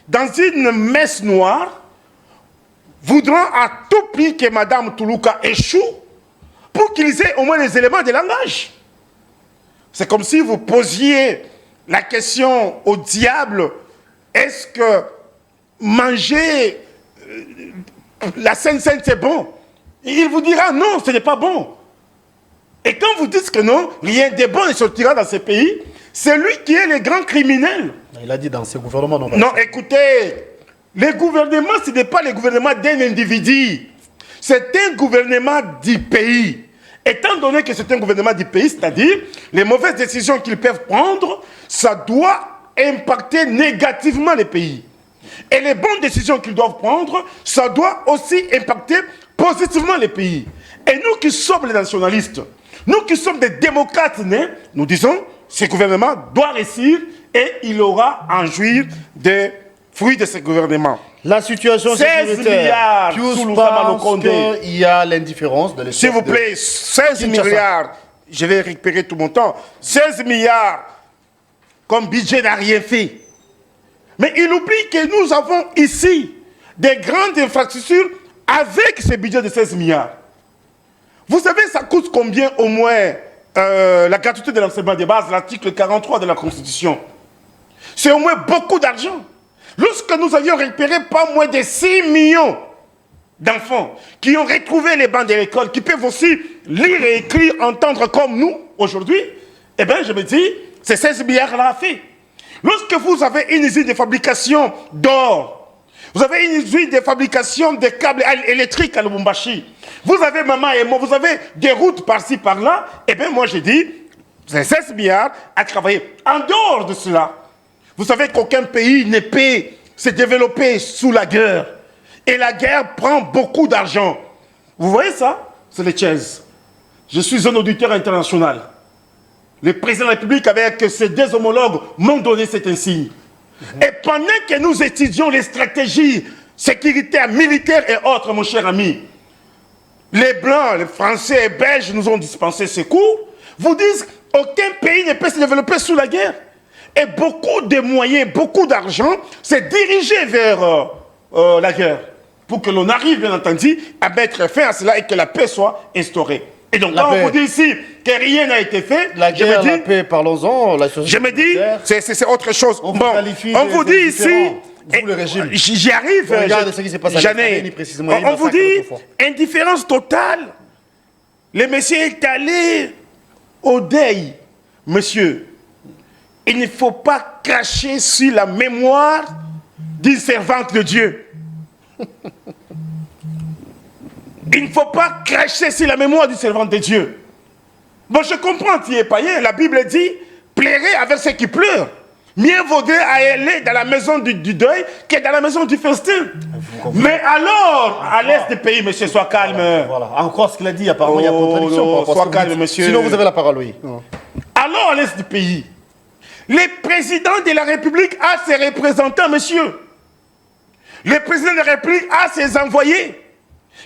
dans une messe noire, voudront à tout prix que Mme Toulouka échoue pour qu'ils aient au moins les éléments de langage. C'est comme si vous posiez la question au diable, est-ce que manger la Sainte-Sainte c'est bon? Il vous dira non, ce n'est pas bon. Et quand vous dites que non, rien de bon ne sortira dans ces pays, c'est lui qui est le grand criminel. Il a dit dans ce gouvernement. Non, écoutez, le gouvernement, ce n'est pas le gouvernement d'un individu. C'est un gouvernement du pays. Étant donné que c'est un gouvernement du pays, c'est-à-dire les mauvaises décisions qu'ils peuvent prendre, ça doit impacter négativement les pays. Et les bonnes décisions qu'ils doivent prendre, ça doit aussi impacter positivement les pays. Et nous qui sommes les nationalistes, nous qui sommes des démocrates nés, nous disons, ce gouvernement doit réussir et il aura à en jouir de fruit de ce gouvernement. La situation 16 sécuritaire. milliards Pius sous Louza pense Condé. qu'il y a l'indifférence de l'État. S'il vous plaît, 16 Kinshasa. milliards, je vais récupérer tout mon temps, 16 milliards comme budget n'a rien fait. Mais il oublie que nous avons ici des grandes infrastructures avec ce budget de 16 milliards. Vous savez, ça coûte combien au moins la gratuité de l'enseignement de base, l'article 43 de la Constitution? C'est au moins beaucoup d'argent. Lorsque nous avions récupéré pas moins de 6 millions d'enfants qui ont retrouvé les bancs de l'école, qui peuvent aussi lire et écrire, entendre comme nous aujourd'hui, eh bien, je me dis, c'est 16 milliards-là à fait. Lorsque vous avez une usine de fabrication d'or, vous avez une usine de fabrication de câbles électriques à Lubumbashi, vous avez Maman et moi, vous avez des routes par-ci, par-là, eh bien, moi, j'ai dit, c'est 16 milliards à travailler. En dehors de cela, vous savez qu'aucun pays ne peut se développer sous la guerre. Et la guerre prend beaucoup d'argent. Vous voyez ça? C'est les chaises. Je suis un auditeur international. Le président de la République avec ses deux homologues m'ont donné cet insigne. Et pendant que nous étudions les stratégies sécuritaires, militaires et autres, mon cher ami, les Blancs, les Français et Belges nous ont dispensé ces cours, vous disent qu'aucun pays ne peut se développer sous la guerre. Et beaucoup de moyens, beaucoup d'argent s'est dirigé vers la guerre. Pour que l'on arrive, bien entendu, à mettre fin à cela et que la paix soit instaurée. Et donc, quand on vous dit ici que rien n'a été fait, la guerre, la paix, parlons-en. Je me dis, c'est autre chose. On vous dit ici, j'y arrive, regardez ce qui s'est passé à on vous dit, indifférence totale. Le monsieur est allé au deuil. Monsieur, il ne faut pas cracher sur la mémoire d'une servante de Dieu. Il ne faut pas cracher sur la mémoire du servant de Dieu. Bon, je comprends, tu es païen. La Bible dit, pleurez avec ceux qui pleurent. Mieux vaudrait aller dans la maison du deuil que dans la maison du festin. Mais alors, à l'est du pays, monsieur, sois calme. Voilà. Encore ce qu'il a dit, apparemment, il y a contradiction. Sois calme, monsieur. Sinon, vous avez la parole, oui. Alors, à l'est du pays, le président de la République a ses représentants, monsieur. Le président de la République a ses envoyés.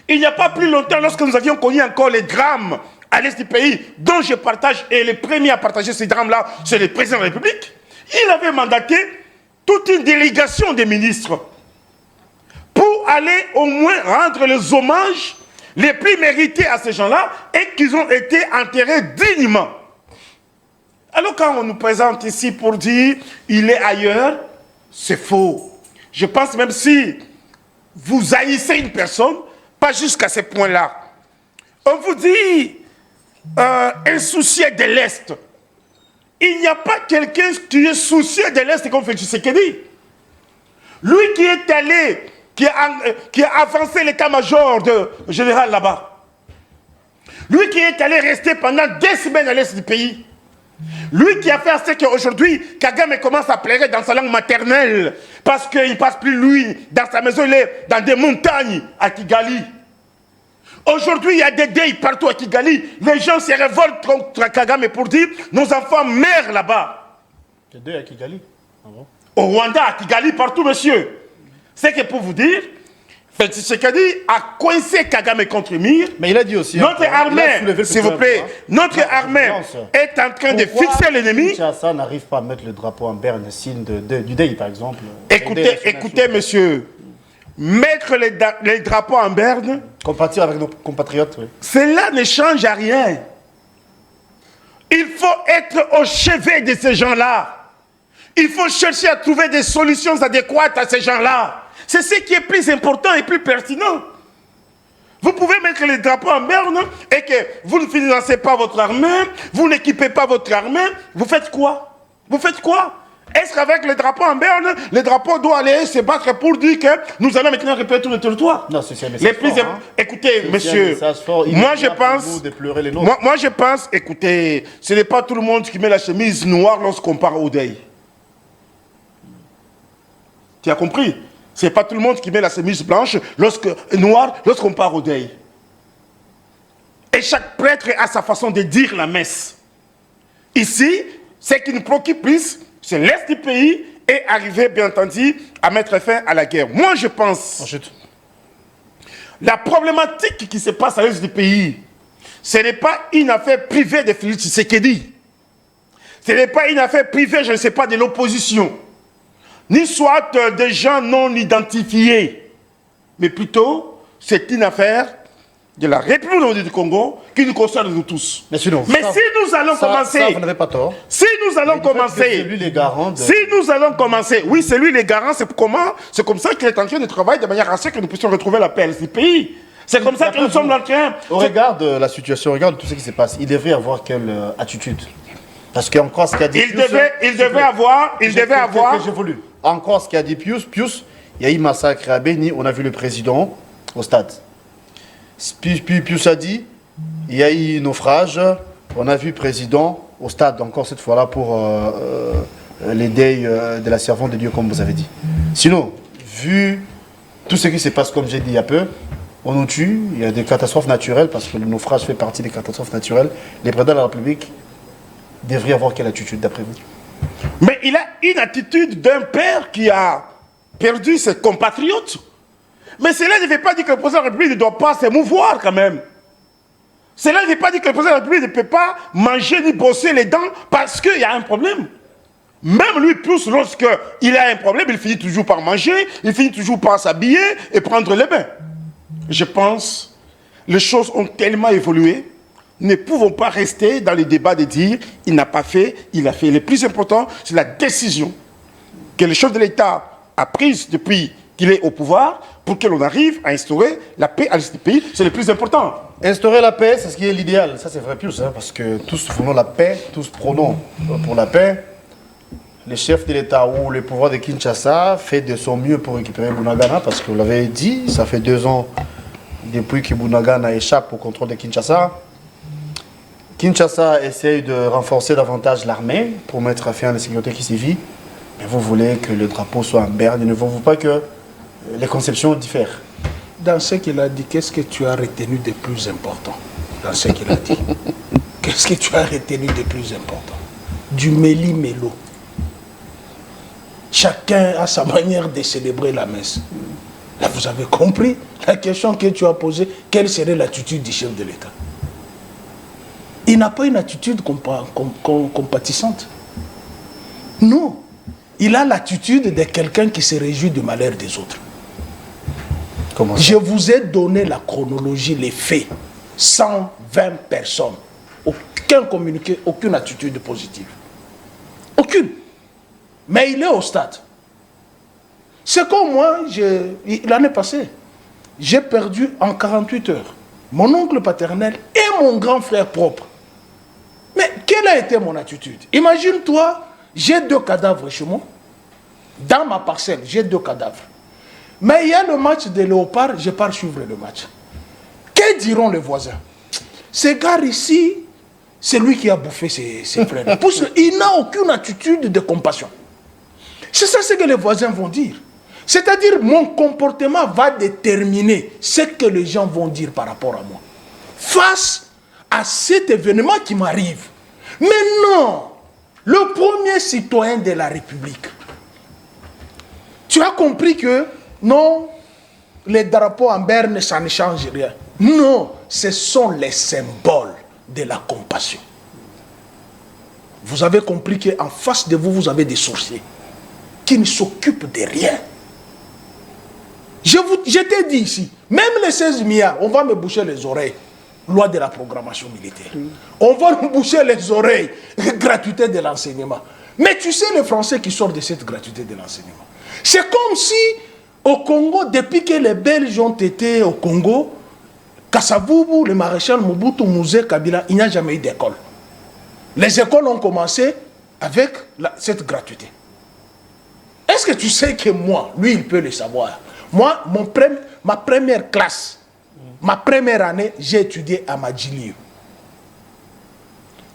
Il n'y a pas plus longtemps, lorsque nous avions connu encore les drames à l'est du pays, dont je partage, et le premier à partager ces drames-là, c'est le président de la République, il avait mandaté toute une délégation des ministres pour aller au moins rendre les hommages les plus mérités à ces gens-là et qu'ils ont été enterrés dignement. Alors quand on nous présente ici pour dire il est ailleurs, c'est faux. Je pense même si vous haïssez une personne, pas jusqu'à ce point-là. On vous dit insoucié de l'Est. Il n'y a pas quelqu'un qui est soucieux de l'Est comme Félix Tshisekedi. Lui qui est allé, qui a avancé l'état-major de général là-bas. Lui qui est allé rester pendant 2 semaines à l'Est du pays. Lui qui a fait ce qu'aujourd'hui, Kagame commence à pleurer dans sa langue maternelle parce qu'il ne passe plus lui dans sa maison, il est dans des montagnes à Kigali. Aujourd'hui, il y a des deuils partout à Kigali. Les gens se révoltent contre Kagame pour dire nos enfants meurent là-bas. Des deuils à Kigali? Ah bon? Au Rwanda, à Kigali, partout, monsieur. C'est que pour vous dire, Félix Tshisekedi a coincé Kagame contre mur. Mais il a dit aussi... Notre armée, s'il vous plaît, notre armée est en train de fixer l'ennemi. Kinshasa n'arrive pas à mettre le drapeau en berne, signe du deuil, par exemple. Écoutez, monsieur, mettre les drapeaux en berne, compatir avec nos compatriotes, oui. Cela ne change à rien. Il faut être au chevet de ces gens-là. Il faut chercher à trouver des solutions adéquates à ces gens-là. C'est ce qui est plus important et plus pertinent. Vous pouvez mettre les drapeaux en berne et que vous ne financez pas votre armée, vous n'équipez pas votre armée. Vous faites quoi? Vous faites quoi? Est-ce qu'avec les drapeaux en berne, les drapeaux doivent aller se battre pour dire que nous allons maintenant récupérer tout le territoire? Non, c'est un message fort, Écoutez, monsieur, moi je pense, écoutez, ce n'est pas tout le monde qui met la chemise noire lorsqu'on part au deuil. Tu as compris? Ce n'est pas tout le monde qui met la chemise blanche, noire, lorsqu'on part au deuil. Et chaque prêtre a sa façon de dire la messe. Ici, ce qui nous préoccupe plus, c'est l'Est du pays et arriver, bien entendu, à mettre fin à la guerre. Moi, je pense, Ensuite. la problématique qui se passe à l'est du pays, ce n'est pas une affaire privée de Félix Tshisekedi. Ce n'est pas une affaire privée, je ne sais pas, de l'opposition. Ni soit des gens non identifiés. Mais plutôt, c'est une affaire de la République du Congo qui nous concerne nous tous. Mais sinon, Mais si nous allons commencer... Ça, vous n'avez pas tort. Si nous allons commencer... C'est lui les garants. Si nous allons commencer... Oui, c'est lui les garants, c'est comment? C'est comme ça qu'il est en train de travailler de manière à ce que nous puissions retrouver la paix dans ce pays. C'est comme ça que nous sommes en train... Au regard de la situation, au regard de tout ce qui se passe, il devrait avoir quelle attitude? Parce qu'encore ce qu'a dit Il devait avoir... J'évolue. Encore ce qu'a dit Pius, il y a eu massacre à Béni, on a vu le président au stade. Puis Pius a dit, il y a eu naufrage, on a vu le président au stade, encore cette fois-là pour les deuils de la servante de Dieu, comme vous avez dit. Sinon, vu tout ce qui se passe, comme j'ai dit il y a peu, on nous tue, il y a des catastrophes naturelles, parce que le naufrage fait partie des catastrophes naturelles. Les présidents de la République devraient avoir quelle attitude, d'après vous? Mais il a une attitude d'un père qui a perdu ses compatriotes. Mais cela ne veut pas dire que le président de la République ne doit pas s'émouvoir quand même. Cela ne veut pas dire que le président de la République ne peut pas manger ni brosser les dents parce qu'il y a un problème. Même lui, plus lorsqu'il a un problème, il finit toujours par manger, il finit toujours par s'habiller et prendre les bains. Je pense que les choses ont tellement évolué, nous ne pouvons pas rester dans les débats de dire il n'a pas fait, il a fait. Le plus important, c'est la décision que le chef de l'État a prise depuis qu'il est au pouvoir pour que l'on arrive à instaurer la paix à ce pays. C'est le plus important. Instaurer la paix, c'est ce qui est l'idéal. Ça, c'est vrai, Pius, hein, parce que tous voulons la paix, tous prônons pour la paix. Le chef de l'État ou le pouvoir de Kinshasa fait de son mieux pour récupérer Bunagana, parce que vous l'avez dit, ça fait 2 ans depuis que Bunagana échappe au contrôle de Kinshasa. Kinshasa essaye de renforcer davantage l'armée pour mettre fin à la sécurité qui sévit. Mais vous voulez que le drapeau soit en berne. Ne voulez-vous pas que les conceptions diffèrent? Dans ce qu'il a dit, qu'est-ce que tu as retenu de plus important? Dans ce qu'il a dit. Qu'est-ce que tu as retenu de plus important? Du méli-mélo. Chacun a sa manière de célébrer la messe. Là, vous avez compris la question que tu as posée. Quelle serait l'attitude du chef de l'État? Il n'a pas une attitude compatissante. Non. Il a l'attitude de quelqu'un qui se réjouit du malheur des autres. Comment ça? Je vous ai donné la chronologie, les faits. 120 personnes. Aucun communiqué, aucune attitude positive. Aucune. Mais il est au stade. C'est comme moi, l'année passée, j'ai perdu en 48 heures mon oncle paternel et mon grand frère propre. Mais quelle a été mon attitude? Imagine-toi, j'ai 2 cadavres chez moi. Dans ma parcelle, j'ai 2 cadavres. Mais il y a le match des léopards, je pars suivre le match. Que diront les voisins? Ce gars ici, c'est lui qui a bouffé ses frères. Il n'a aucune attitude de compassion. C'est ça ce que les voisins vont dire. C'est-à-dire, mon comportement va déterminer ce que les gens vont dire par rapport à moi. Face à cet événement qui m'arrive. Mais non, le premier citoyen de la République, tu as compris que non, les drapeaux en berne, ça ne change rien. Non, ce sont les symboles de la compassion. Vous avez compris qu'en face de vous, vous avez des sorciers qui ne s'occupent de rien. Je t'ai dit ici, même les 16 milliards, on va me boucher les oreilles. Loi de la programmation militaire. On va nous boucher les oreilles. Gratuité de l'enseignement. Mais tu sais les Français qui sortent de cette gratuité de l'enseignement. C'est comme si au Congo, depuis que les Belges ont été au Congo, Kassavubu, le maréchal Mobutu, Mouzé, Kabila, il n'y a jamais eu d'école. Les écoles ont commencé avec cette gratuité. Est-ce que tu sais que moi, lui, il peut le savoir? Moi, ma première classe, ma première année, j'ai étudié à Madjilieu.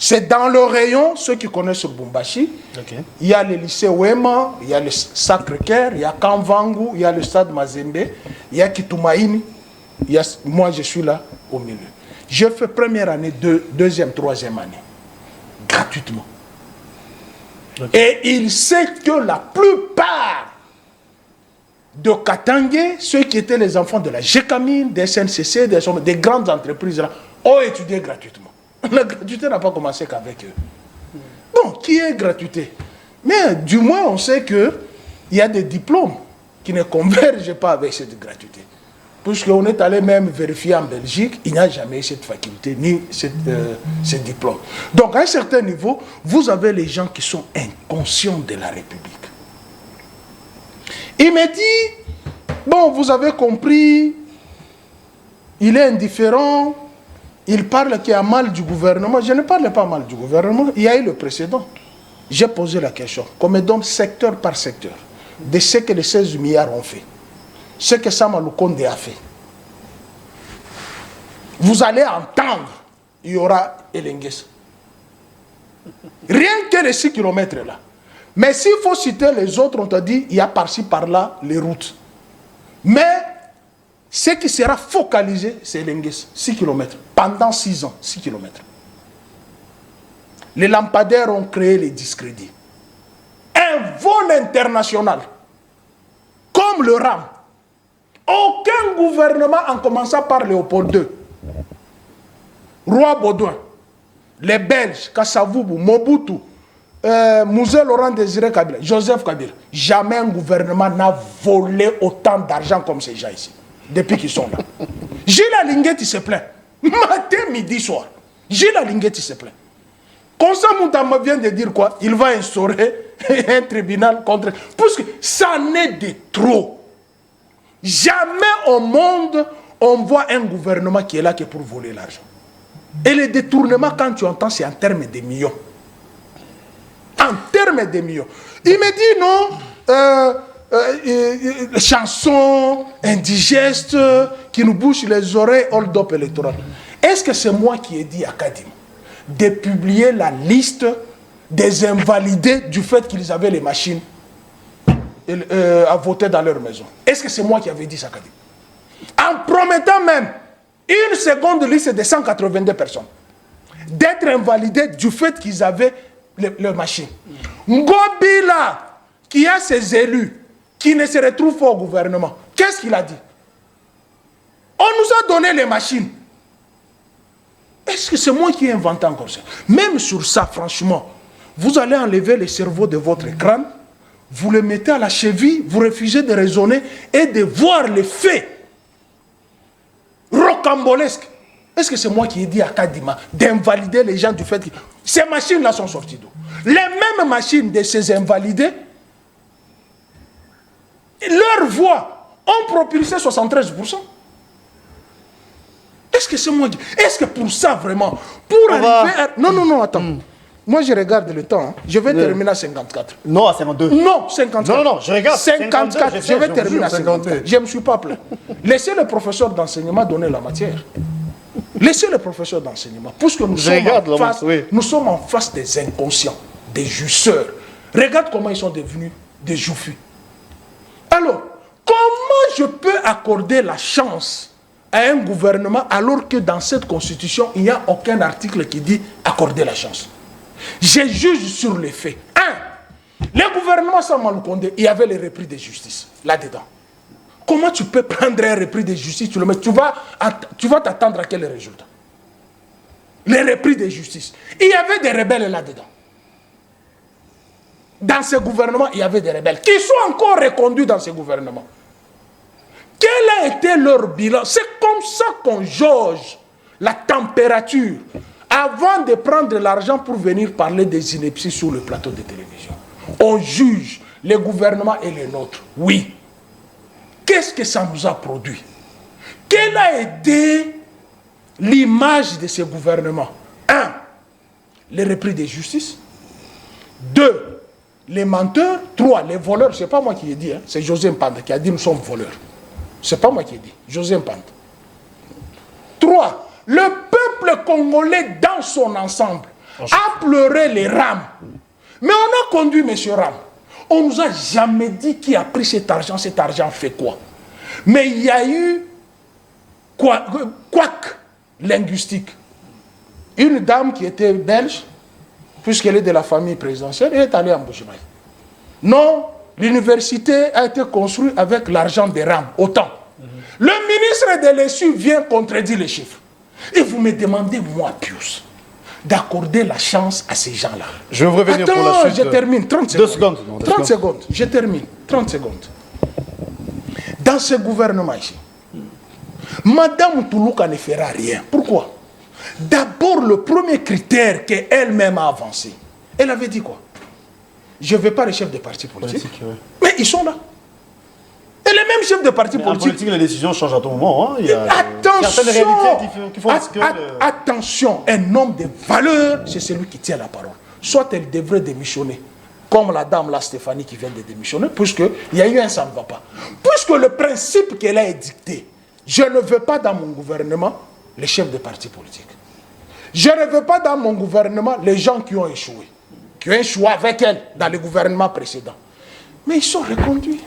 C'est dans le rayon, ceux qui connaissent Lubumbashi, okay. Il y a le lycée Wema, il y a le Sacré-Cœur, il y a Kamvangu, il y a le stade Mazembe, il y a Kitumaini, moi je suis là au milieu. J'ai fait première année, deuxième, troisième année, gratuitement. Et il sait que la plupart de Katangé, ceux qui étaient les enfants de la GECAMIN, des SNCC, des grandes entreprises, là, ont étudié gratuitement. La gratuité n'a pas commencé qu'avec eux. Bon, qui est gratuité? Mais du moins, on sait qu'il y a des diplômes qui ne convergent pas avec cette gratuité. Puisqu'on est allé même vérifier en Belgique, il n'y a jamais eu cette faculté, ni ce diplôme. Donc, à un certain niveau, vous avez les gens qui sont inconscients de la République. Il me dit, bon, vous avez compris, il est indifférent, il parle qu'il y a mal du gouvernement. Je ne parle pas mal du gouvernement, il y a eu le précédent. J'ai posé la question, qu'on me donne secteur par secteur, de ce que les 16 milliards ont fait, ce que Sama Lukonde a fait. Vous allez entendre, il y aura Elengues. Rien que les 6 km là. Mais s'il faut citer les autres, on t'a dit, il y a par-ci, par-là, les routes. Mais ce qui sera focalisé, c'est Elengues, 6 km, pendant 6 ans, 6 km. Les lampadaires ont créé les discrédits. Un vol international, comme le RAM. Aucun gouvernement, en commençant par Léopold II, Roi Baudouin, les Belges, Kassavoubou, Mobutu, Mouzé Laurent Désiré Kabila, Joseph Kabila, jamais un gouvernement n'a volé autant d'argent comme ces gens ici, depuis qu'ils sont là. Gilles Alinguet, il se plaint. Matin, midi, soir. Gilles Alinguet, il se plaint. Konsa Moutama vient de dire quoi? Il va instaurer un tribunal contre... Parce que ça n'est de trop. Jamais au monde, on voit un gouvernement qui est là que pour voler l'argent. Et le détournement, quand tu entends, c'est en termes de millions. En termes de millions. Il me dit non, chansons indigestes qui nous bouchent les oreilles, hold-up électoral. Est-ce que c'est moi qui ai dit à Kadim de publier la liste des invalidés du fait qu'ils avaient les machines à voter dans leur maison? Est-ce que c'est moi qui avais dit ça, Kadim? En promettant même une seconde liste de 182 personnes d'être invalidés du fait qu'ils avaient leurs machines. Ngobila, qui a ses élus, qui ne se retrouvent pas au gouvernement, qu'est-ce qu'il a dit? On nous a donné les machines. Est-ce que c'est moi qui ai inventé encore ça? Même sur ça, franchement, vous allez enlever le cerveau de votre crâne, vous le mettez à la cheville, vous refusez de raisonner et de voir les faits rocambolesques. Est-ce que c'est moi qui ai dit à Kadima d'invalider les gens du fait que ces machines-là sont sorties d'où? Les mêmes machines de ces invalidés, leur voix ont propulsé 73%. Est-ce que c'est moi qui... Est-ce que pour ça, vraiment, pour arriver à... Non, attends. Moi, je regarde le temps. Hein. Je vais terminer à 54. Non, à 52. Non, 54. Non, je regarde. 54, je vais terminer à 54. Je ne me suis pas plaint. Laissez le professeur d'enseignement donner la matière. Laissez le professeur d'enseignement. Puisque nous sommes en face des inconscients, des jusseurs. Regarde comment ils sont devenus des jouffus. Alors, comment je peux accorder la chance à un gouvernement alors que dans cette constitution, il n'y a aucun article qui dit accorder la chance? Je juge sur les faits. Le gouvernement Sama Lukonde, il y avait les repris de justice là-dedans. Comment tu peux prendre un repris de justice, tu le mets, tu vas t'attendre à quel résultat? Les repris de justice. Il y avait des rebelles là-dedans. Dans ce gouvernement, il y avait des rebelles qui sont encore reconduits dans ce gouvernement. Quel a été leur bilan? C'est comme ça qu'on jauge la température avant de prendre l'argent pour venir parler des inepties sur le plateau de télévision. On juge les gouvernements et les nôtres. Oui. Qu'est-ce que ça nous a produit? Quelle a été l'image de ces gouvernements? 1. Les repris de justice. 2. Les menteurs. 3. Les voleurs. Ce n'est pas moi qui ai dit, hein. C'est José Mpanda qui a dit nous sommes voleurs. Ce n'est pas moi qui ai dit. José Mpanda. 3. Le peuple congolais dans son ensemble a pleuré les rames. Mais on a conduit M. Ram. On ne nous a jamais dit qui a pris cet argent fait quoi. Mais il y a eu couac linguistique. Une dame qui était belge, puisqu'elle est de la famille présidentielle, elle est allée en Bujumaï. Non, l'université a été construite avec l'argent des RAM, autant. Le ministre de l'ESU vient contredire les chiffres. Et vous me demandez, moi, Pius, d'accorder la chance à ces gens-là. Je vais revenir pour la suite. Je termine, 30 2 secondes. secondes. Non, 30 secondes, je termine, 30 secondes. Dans ce gouvernement ici, Madame Toulouka ne fera rien. Pourquoi? D'abord, le premier critère qu'elle-même a avancé, elle avait dit quoi? Je ne veux pas les chefs de partis politiques. Mais ils sont là. Et les mêmes chefs de partis politiques. En politique, les décisions changent à tout moment. Hein. Il y a attention, certaines réalités qui font que attention, un homme de valeur, c'est celui qui tient la parole. Soit elle devrait démissionner, comme la dame là, Stéphanie, qui vient de démissionner, puisqu'il y a eu un ça ne va pas. Puisque le principe qu'elle a édicté, je ne veux pas dans mon gouvernement les chefs de partis politiques. Je ne veux pas dans mon gouvernement les gens qui ont échoué avec elle dans le gouvernement précédent. Mais ils sont reconduits.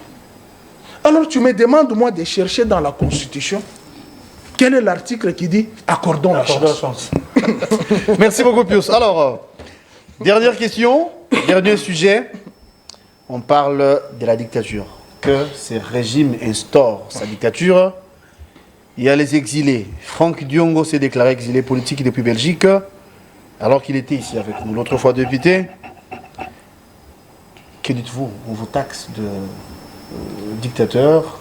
Alors tu me demandes, moi, de chercher dans la Constitution quel est l'article qui dit accordons la chance. Merci beaucoup, Pius. Alors, dernière question, dernier sujet. On parle de la dictature. Que ce régime instaure sa dictature. Il y a les exilés. Franck Diongo s'est déclaré exilé politique depuis Belgique, alors qu'il était ici avec nous l'autre fois député. Que dites-vous? On vous taxe de dictateur,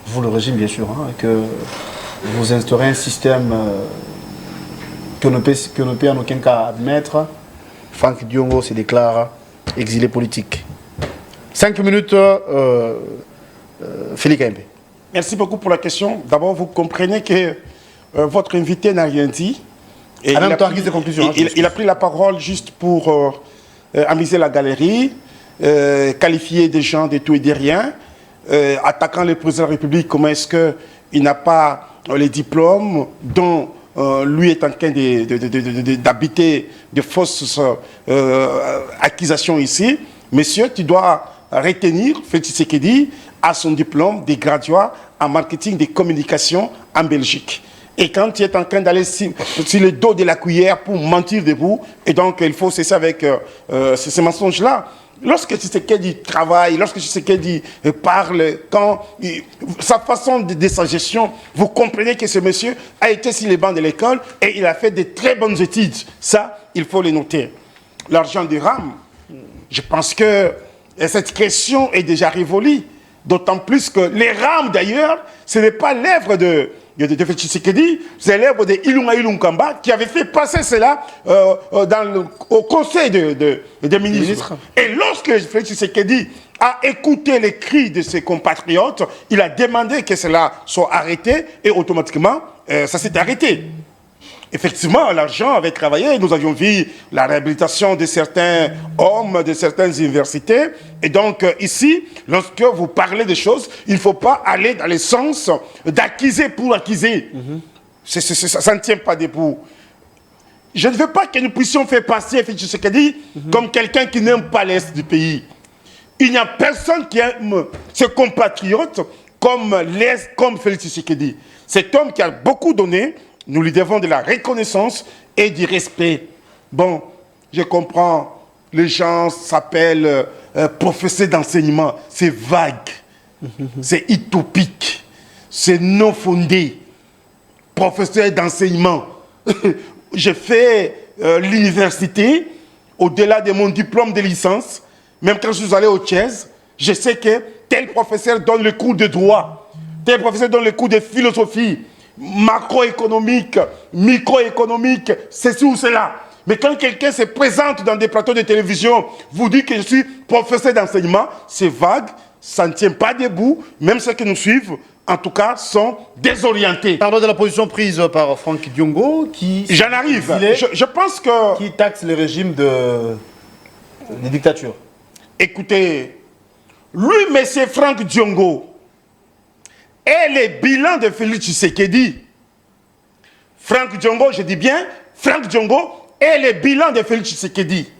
vous le régime bien sûr, hein, que vous instaurez un système que ne peut en aucun cas admettre. Franck Diongo se déclare exilé politique. 5 minutes, Félix Kembe. Merci beaucoup pour la question. D'abord, vous comprenez que votre invité n'a rien dit. Et en même temps, guise de conclusion. Il a pris la parole juste pour amuser la galerie, qualifier des gens de tout et de rien, attaquant le président de la République, comment est-ce qu'il n'a pas les diplômes dont lui est en train d'habiter de fausses accusations ici. Monsieur, tu dois retenir Félix Tshisekedi à son diplôme de graduat en marketing des communications en Belgique. Et quand tu es en train d'aller sur le dos de la cuillère pour mentir debout, et donc il faut cesser avec ces mensonges-là. Lorsque Tshisekedi travaille, lorsque Tshisekedi parle, sa façon de sa gestion, vous comprenez que ce monsieur a été sur les bancs de l'école et il a fait de très bonnes études. Ça, il faut le noter. L'argent du RAM, je pense que cette question est déjà révolue. D'autant plus que les rames, d'ailleurs, ce n'est pas l'œuvre de Félix Tshisekedi, c'est l'œuvre de Ilunga Ilunkamba qui avait fait passer cela au conseil des ministres. Et lorsque Félix Tshisekedi a écouté les cris de ses compatriotes, il a demandé que cela soit arrêté et automatiquement, ça s'est arrêté. Effectivement, l'argent avait travaillé. Nous avions vu la réhabilitation de certains hommes, de certaines universités. Et donc, ici, lorsque vous parlez de choses, il ne faut pas aller dans le sens d'accuser pour accuser. Ça ne tient pas debout. Je ne veux pas que nous puissions faire passer Félix Tshisekedi comme quelqu'un qui n'aime pas l'Est du pays. Il n'y a personne qui aime ses compatriotes comme l'Est, comme Félix Tshisekedi. Cet homme qui a beaucoup donné, nous lui devons de la reconnaissance et du respect. Bon, je comprends, les gens s'appellent professeurs d'enseignement. C'est vague, c'est utopique, c'est non fondé. Professeur d'enseignement. J'ai fait l'université, au-delà de mon diplôme de licence, même quand je suis allé au Tchèze, je sais que tel professeur donne le cours de droit, tel professeur donne le cours de philosophie, macroéconomique, microéconomique, ceci ou cela. Mais quand quelqu'un se présente dans des plateaux de télévision, vous dit que je suis professeur d'enseignement, c'est vague, ça ne tient pas debout, même ceux qui nous suivent, en tout cas, sont désorientés. Parlons de la position prise par Franck Diongo, qui... J'en arrive. Je pense que... Qui taxe le régime de dictature. Écoutez, lui, M. Franck Diongo, et les bilans de Félix Tshisekedi. Franck Diongo, je dis bien, Franck Diongo et les bilans de Félix Tshisekedi.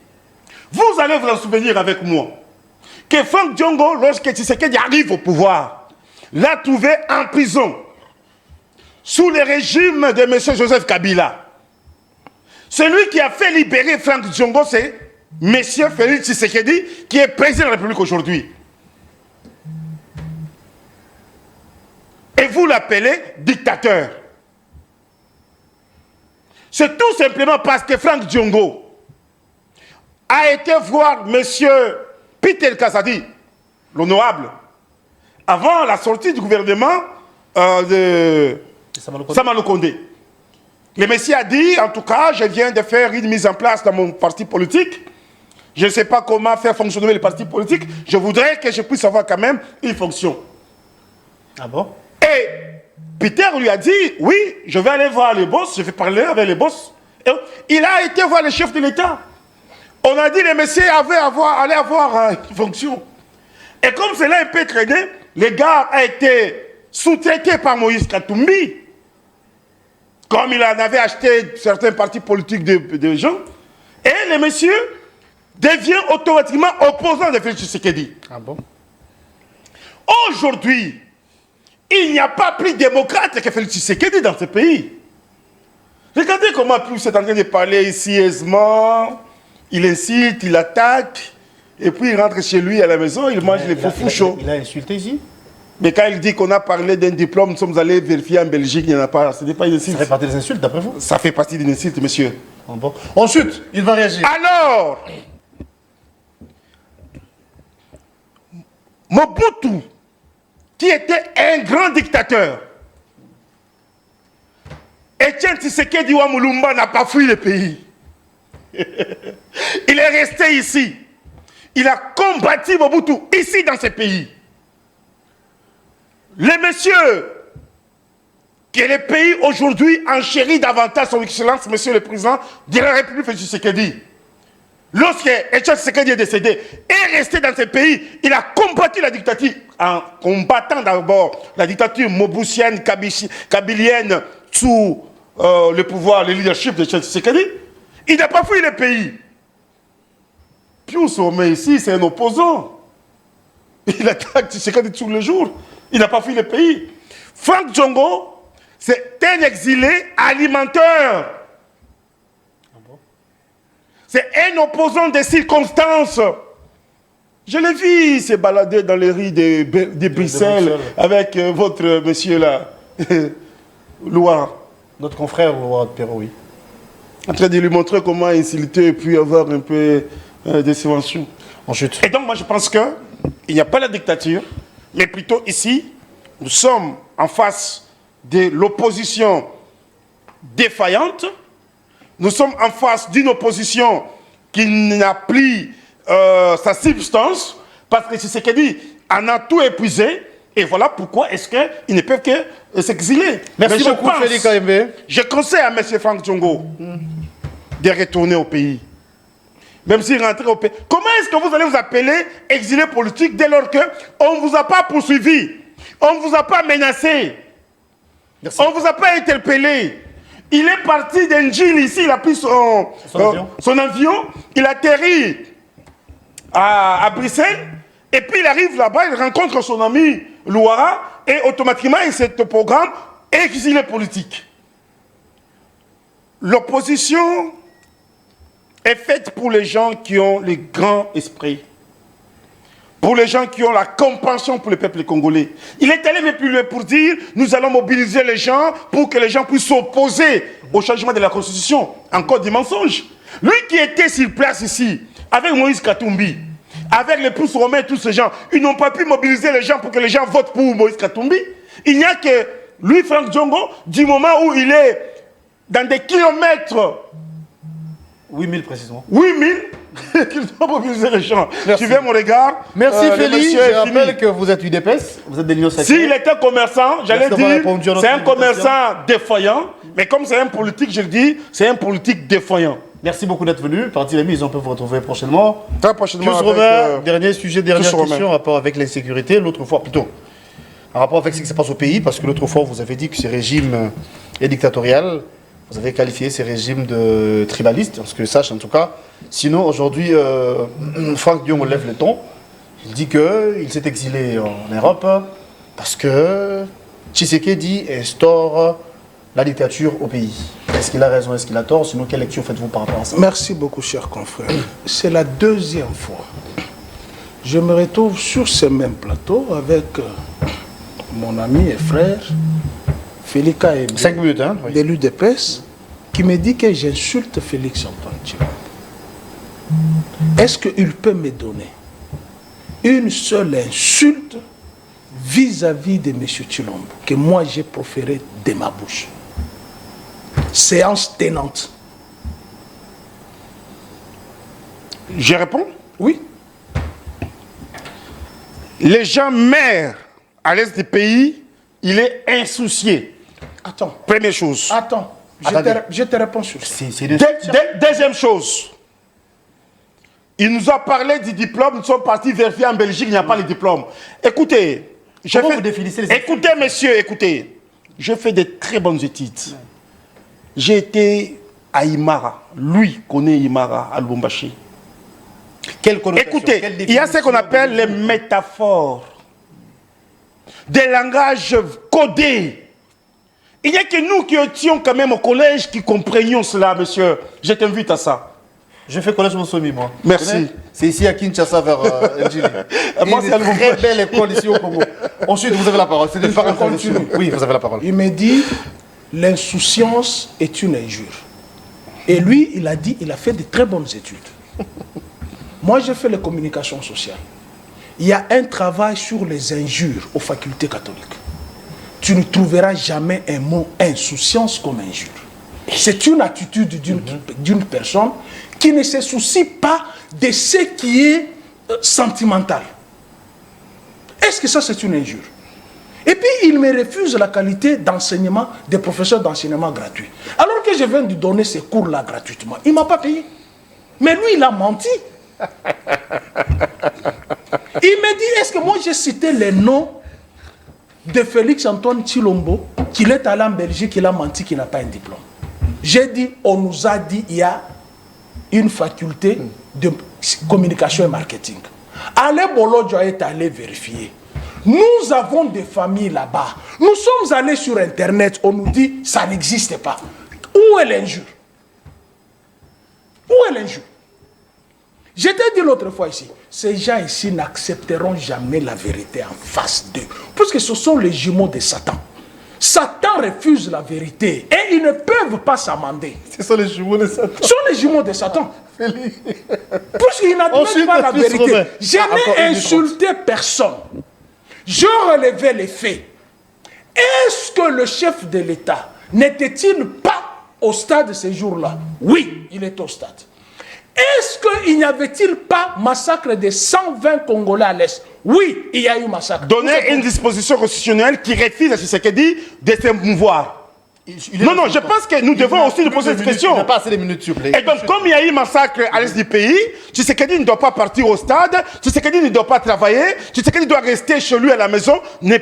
Vous allez vous en souvenir avec moi que Franck Diongo, lorsque Tshisekedi arrive au pouvoir, l'a trouvé en prison sous le régime de M. Joseph Kabila. Celui qui a fait libérer Franck Diongo, c'est Monsieur Félix Tshisekedi, qui est président de la République aujourd'hui. Et vous l'appelez dictateur. C'est tout simplement parce que Franck Diongo a été voir monsieur Peter Kazadi, l'honorable, avant la sortie du gouvernement de Sama Lukonde. Le monsieur a dit, en tout cas, je viens de faire une mise en place dans mon parti politique. Je ne sais pas comment faire fonctionner le parti politique. Je voudrais que je puisse avoir quand même une fonction. Ah bon? Et Peter lui a dit, oui, je vais aller voir les boss, je vais parler avec les boss. Et il a été voir le chef de l'État. On a dit, le monsieur allait avoir une fonction. Et comme cela a un peu traîné, le gars a été sous-traité par Moïse Katumbi. Comme il en avait acheté certains partis politiques de gens. Et le monsieur devient automatiquement opposant de Félix Tshisekedi. Ah bon? Aujourd'hui, il n'y a pas plus démocrate que Félix Tshisekedi dans ce pays. Regardez comment Plus est en train de parler ici aisément. Il incite, il attaque. Et puis il rentre chez lui à la maison, il mange les faux chauds. Il a insulté ici? Mais quand il dit qu'on a parlé d'un diplôme, nous sommes allés vérifier en Belgique, il n'y en a pas. Ce n'est pas une insulte. Ça fait partie des insultes, d'après vous? Ça fait partie d'une insulte, monsieur. Ah bon. Ensuite, il va réagir. Alors, Mobutu, qui était un grand dictateur, Etienne Tshisekedi Wamulumba n'a pas fui le pays. Il est resté ici. Il a combattu Mobutu ici dans ce pays. Le monsieur que le pays aujourd'hui enchérit davantage son excellence, monsieur le président de la République Félix Tshisekedi. Lorsque Etienne Tshisekedi est décédé, est resté dans ce pays, il a combattu la dictature en combattant d'abord la dictature mobusienne, kabilienne sous le pouvoir, le leadership de Etienne Tshisekedi. Il n'a pas fui le pays. Pius Sommet ici, c'est un opposant. Il attaque Tshisekedi tous les jours. Il n'a pas fui le pays. Franck Diongo, c'est un exilé alimentaire. C'est un opposant des circonstances. Je l'ai vu se balader dans les rues de Bruxelles avec votre monsieur là, Loire. Notre confrère Loire de Perrault, oui. En train de lui montrer comment insulter et puis avoir un peu de subventions. Ensuite. Et donc moi je pense qu'il n'y a pas la dictature, mais plutôt ici, nous sommes en face de l'opposition défaillante. Nous sommes en face d'une opposition qui n'a plus sa substance, parce que Tshisekedi en a tout épuisé, et voilà pourquoi est-ce qu'ils ne peuvent que s'exiler. Merci beaucoup, Félix KMB. Je conseille à M. Franck Diongo de retourner au pays. Même s'il rentre au pays. Comment est-ce que vous allez vous appeler exilé politique dès lors qu'on ne vous a pas poursuivi, on ne vous a pas menacé, Merci. on ne vous a pas interpellé? Il est parti d'Engil ici, il a pris son avion, il atterrit à Bruxelles, et puis il arrive là-bas, il rencontre son ami Louara, et automatiquement il se programme exilé politique. L'opposition est faite pour les gens qui ont le grand esprit, pour les gens qui ont la compassion pour le peuple congolais. Il est allé même plus loin pour dire, nous allons mobiliser les gens pour que les gens puissent s'opposer au changement de la Constitution. Encore des mensonges. Lui qui était sur place ici, avec Moïse Katumbi, avec les Plus romains, tous ces gens, ils n'ont pas pu mobiliser les gens pour que les gens votent pour Moïse Katumbi. Il n'y a que lui, Franck Diongo, du moment où il est dans des kilomètres, 8000 précisément. 8000, qu'il doit mobiliser les gens. Merci. Tu vois mon regard. Merci Félix, monsieur je est rappelle fini. que vous êtes UDPS, vous êtes des lions sacrés. S'il était commerçant, j'allais Merci d'avoir répondu à dire, notre c'est un invitation. commerçant défaillant, mais comme c'est un politique, je le dis, c'est un politique défaillant. Merci beaucoup d'être venu. Parti les mises, on peut vous retrouver prochainement. Très prochainement. Pius avec, Romain, dernier sujet, dernière Pius question Romain. en rapport avec l'insécurité. L'autre fois, plutôt, en rapport avec ce qui se passe au pays, parce que l'autre fois, vous avez dit que ce régime est dictatorial. Vous avez qualifié ces régimes de tribalistes, parce que je sache en tout cas. Sinon, aujourd'hui, Franck Diongo lève le ton. Il dit qu'il s'est exilé en Europe parce que Tshisekedi instaure la dictature au pays. Est-ce qu'il a raison, est-ce qu'il a tort? Sinon, quelle lecture faites-vous par rapport à ça? Merci beaucoup, cher confrère. C'est la deuxième fois. Je me retrouve sur ce même plateau avec mon ami et frère, Félix Kaembe, 5 minutes, hein? Oui. de l'UDPS, qui me dit que j'insulte Félix Antoine Tshilombo. Est-ce qu'il peut me donner une seule insulte vis-à-vis de M. Tshilombo que moi j'ai proférée de ma bouche? Séance tenante. Je réponds. Oui. Les gens meurent à l'est du pays, il est insoucié. Attends. Première chose. Attends. Je te réponds sur ça. Deuxième chose. Il nous a parlé du diplôme, nous sommes partis vérifier en Belgique, il n'y a pas le diplôme. Écoutez, vous définissez les écoutez monsieur, écoutez. Je fais de très bonnes études. J'ai été à Imara. Lui connaît Imara à Lubumbashi. Écoutez, il y a ce qu'on appelle les métaphores. Des langages codés. Il n'y a que nous qui étions quand même au collège qui comprenions cela, monsieur. Je t'invite à ça. Je fais collège Monsomi, moi. Merci. C'est ici à Kinshasa, vers Ndjili. Moi, c'est une très belle école ici au Congo. Ensuite, vous avez la parole. C'est une parenthèse. Oui, vous avez la parole. Il me dit, l'insouciance est une injure. Et lui, il a dit, il a fait de très bonnes études. Moi, j'ai fait les communications sociales. Il y a un travail sur les injures aux facultés catholiques. Tu ne trouveras jamais un mot insouciance comme injure. C'est une attitude d'une personne qui ne se soucie pas de ce qui est sentimental. Est-ce que ça, c'est une injure? Et puis, il me refuse la qualité d'enseignement des professeurs d'enseignement gratuit. Alors que je viens de donner ces cours-là gratuitement, il ne m'a pas payé. Mais lui, il a menti. Il me dit, est-ce que moi j'ai cité les noms de Félix Antoine Tshilombo, qu'il est allé en Belgique, qu'il a menti, qu'il n'a pas un diplôme? J'ai dit, on nous a dit, il y a une faculté de communication et marketing. Alain Bolodjo est allé vérifier. Nous avons des familles là-bas. Nous sommes allés sur Internet, on nous dit, ça n'existe pas. Où est l'injure? Où est l'injure? Je t'ai dit l'autre fois ici, ces gens ici n'accepteront jamais la vérité en face d'eux. Parce que ce sont les jumeaux de Satan. Satan refuse la vérité et ils ne peuvent pas s'amender. Ce sont les jumeaux de Satan. Ce sont les jumeaux de Satan. Puisqu'ils n'admettent pas la vérité. Je n'ai insulté personne. Je relevais les faits. Est-ce que le chef de l'État n'était-il pas au stade ces jours-là? Oui, il est au stade. Est-ce qu'il n'y avait-il pas massacre de 120 Congolais à l'Est? Oui, il y a eu massacre. Donner une disposition constitutionnelle qui refuse à Tshisekedi de se mouvoir. Non, je pense que nous devons aussi nous poser cette question. Il n'y a pas assez de minutes, s'il vous plaît. Et donc, comme il y a eu massacre à l'est du pays, Tshisekedi ne doit pas partir au stade, Tshisekedi ne doit pas travailler, Tshisekedi doit rester chez lui à la maison, ne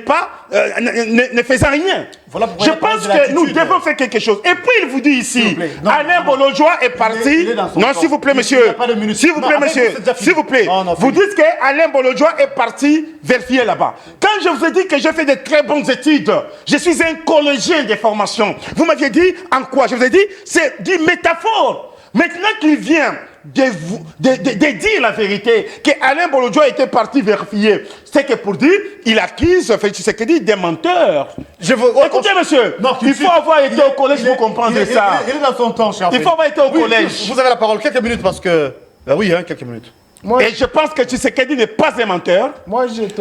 faisant rien. Voilà je pense que nous devons faire quelque chose. Et puis, il vous dit ici, Alain Bolodjoa est parti. Non, s'il vous plaît, monsieur. S'il vous plaît, monsieur. S'il vous plaît. Vous dites qu'Alain Bolodjoa est parti vérifier là-bas. Quand je vous ai dit que j'ai fait de très bonnes études, je suis un collégien de formation. Vous m'aviez dit en quoi? Je vous ai dit, c'est du métaphore. Maintenant qu'il vient de dire la vérité, que Alain Bolodjoa était parti vérifier, c'est que pour dire, il accuse Félix Tshisekedi des menteurs. Écoutez, monsieur, il faut avoir été au collège pour comprendre ça. Il est dans son temps, cher. Il faut avoir été au collège. Vous avez la parole, quelques minutes, parce que... oui, quelques minutes. Et je pense que Tshisekedi n'est pas un menteur.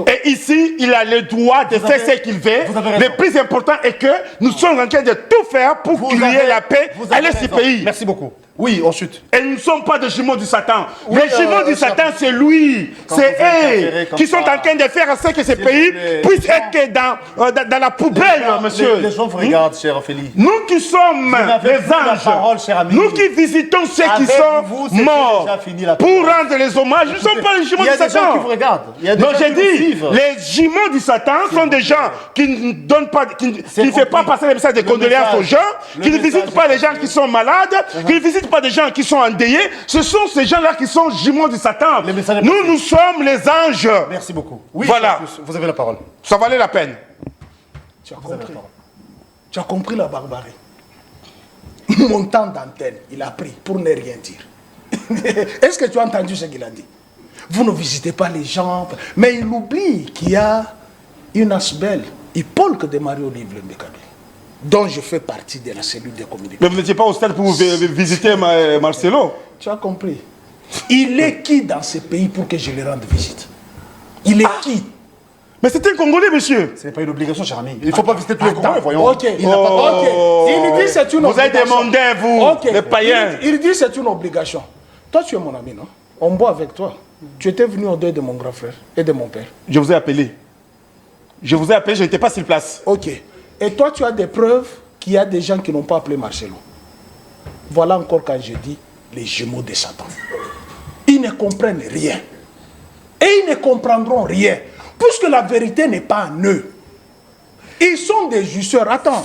Et ici, il a le droit de faire ce qu'il veut. Le plus important est que nous sommes en train de tout faire pour qu'il y ait la paix à l'est du pays. Merci beaucoup. Oui, ensuite. Et nous ne sommes pas des jumeaux du Satan. Les jumeaux du Satan, c'est lui. C'est eux qui sont en train de faire en sorte que ce pays puisse être dans la poubelle, monsieur. Les gens vous regardent, cher Ophélie. Nous qui sommes les anges, nous qui visitons ceux qui sont morts pour rendre les hommages, nous ne sommes pas les jumeaux du Satan. Il y a des gens qui vous regardent. Non, j'ai dit, les jumeaux du Satan sont des gens qui ne donnent pas, qui ne font pas passer les messages de condoléances aux gens, qui ne visitent pas les gens qui sont malades, qui ne visitent pas des gens qui sont endeuillés. Ce sont ces gens-là qui sont jumeaux du Satan. Nous sommes les anges. Merci beaucoup. Oui, voilà. Vous avez la parole. Ça valait la peine. Tu as compris. Tu as compris la barbarie. Mon temps d'antenne, il a pris pour ne rien dire. Est-ce que tu as entendu ce qu'il a dit? Vous ne visitez pas les gens. Mais il oublie qu'il y a une asbelle, Hippolyte de Mario Livre Mbekabé, dont je fais partie de la cellule de communication. Mais vous n'étiez pas au stade pour visiter Marcelo? Tu as compris. Il est qui dans ce pays pour que je lui rende visite? Il est qui? Mais c'était un Congolais, monsieur. Ce n'est pas une obligation, cher ami. Il ne faut pas visiter tous les Congolais, voyons. Ok. Il dit c'est une obligation. Vous êtes des mondains, vous, les païens. Il dit c'est une obligation. Toi, tu es mon ami, non? On boit avec toi. Tu étais venu au deuil de mon grand frère et de mon père. Je vous ai appelé. Je vous ai appelé, je n'étais pas sur place. Ok. Et toi, tu as des preuves qu'il y a des gens qui n'ont pas appelé Marcelo. Voilà encore quand je dis les jumeaux de Satan. Ils ne comprennent rien. Et ils ne comprendront rien. Puisque la vérité n'est pas en eux. Ils sont des justeurs. Attends.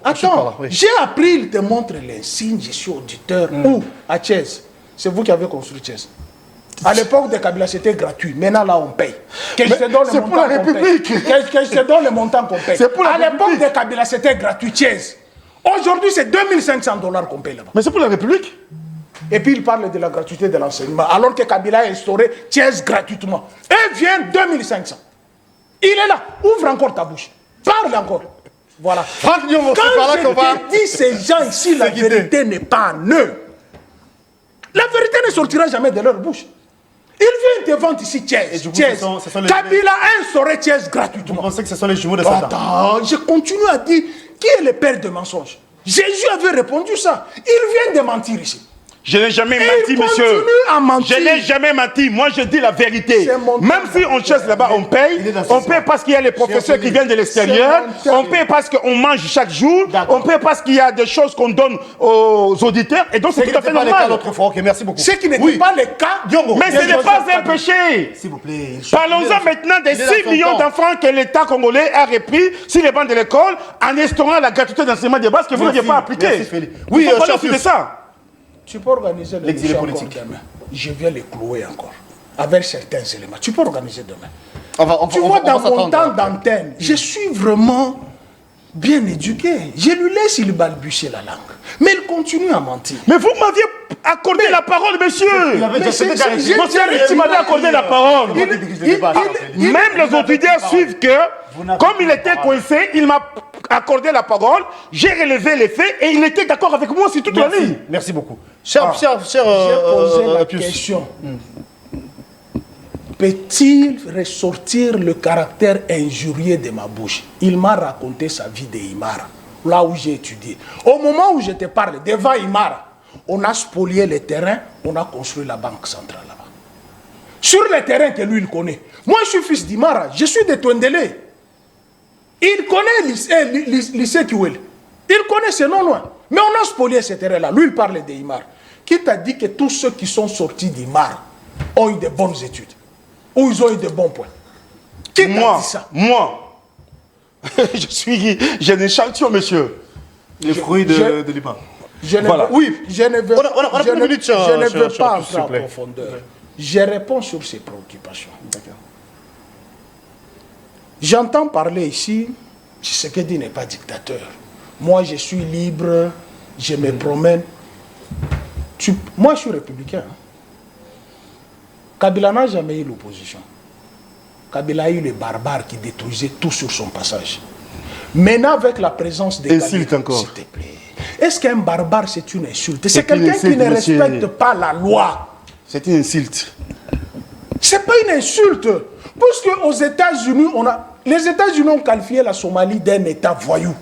Attends. Oui. J'ai appris, il te montre les signes, je suis auditeur. Où? À Thiès. C'est vous qui avez construit Thiès. À l'époque de Kabila, c'était gratuit. Maintenant, là, on paye. Que je te donne le montant qu'on paye. Que je te donne le montant qu'on paye. À l'époque de Kabila, c'était gratuit. Thiès. Aujourd'hui, c'est 2500 $ qu'on paye là-bas. Mais c'est pour la République. Et puis, il parle de la gratuité de l'enseignement. Alors que Kabila a instauré Thiès gratuitement. Et vient 2500. Il est là. Ouvre encore ta bouche. Parle encore. Voilà. Quand je te dis ces gens ici, la vérité n'est pas en eux. La vérité ne sortira jamais de leur bouche. Ils viennent te vendre ici Thiès. Kabila a instauré Thiès gratuitement. Vous pensez que ce sont les jumeaux de Satan? Attends, je continue à dire qui est le père de mensonges. Jésus avait répondu ça. Il vient de mentir ici. Je n'ai jamais menti, monsieur. Je n'ai jamais menti. Moi, je dis la vérité. Même si on chasse là-bas, on paye. On paye parce qu'il y a les professeurs qui viennent de l'extérieur. On paye parce qu'on mange chaque jour. On paye parce qu'il y a des choses qu'on donne aux auditeurs. Et donc, c'est tout à fait normal. Merci beaucoup. Ce qui n'était pas le cas. Mais ce n'est pas un péché. S'il vous plaît. Parlons-en maintenant des 6 millions d'enfants que l'État congolais a repris sur les bancs de l'école en instaurant la gratuité d'enseignement de base que vous n'aviez pas appliquée. Oui, c'est ça. Tu peux organiser l'exilé politique demain. Je viens les clouer encore. Avec certains éléments. Tu peux organiser demain. Tu vois, dans mon temps d'antenne, je suis vraiment bien éduqué. Je lui laisse il balbutier la langue. Mais il continue à mentir. Mais vous m'aviez accordé la parole, monsieur. Tu m'avais accordé la parole. Même les auditeurs suivent que, comme il était coincé, il m'a accordé la parole, j'ai relevé les faits et il était d'accord avec moi sur toute la ligne. Merci beaucoup. J'ai posé la question. Peut-il ressortir le caractère injurieux de ma bouche? Il m'a raconté sa vie de Imara, là où j'ai étudié. Au moment où je te parle, devant Imara, on a spolié les terrains, on a construit la banque centrale là-bas. Sur les terrains que lui, il connaît. Moi, je suis fils d'Imara, je suis de Twendele. Il connaît lycée Kiwel. Il connaît ce nom loin. Mais on a spolié ces terrains-là. Lui, il parle d'Imara. Qui t'a dit que tous ceux qui sont sortis d'Imara ont eu de bonnes études? Ou ils ont eu de bons points? Qui t'a dit ça? Moi, j'ai un échantillon, monsieur. Les fruits de l'Iman. Oui, je ne veux, je ne veux pas entrer en profondeur. Je réponds sur ces préoccupations. J'entends parler ici, Tshisekedi n'est pas dictateur. Moi, je suis libre, je me promène. Moi, je suis républicain. Kabila n'a jamais eu l'opposition. Kabila a eu les barbares qui détruisaient tout sur son passage. Maintenant, avec la présence des Kabila, s'il te plaît, est-ce qu'un barbare, c'est une insulte? C'est quelqu'un qui ne respecte pas la loi. C'est une insulte. C'est pas une insulte. Parce qu'aux États-Unis, les États-Unis ont qualifié la Somalie d'un État voyou.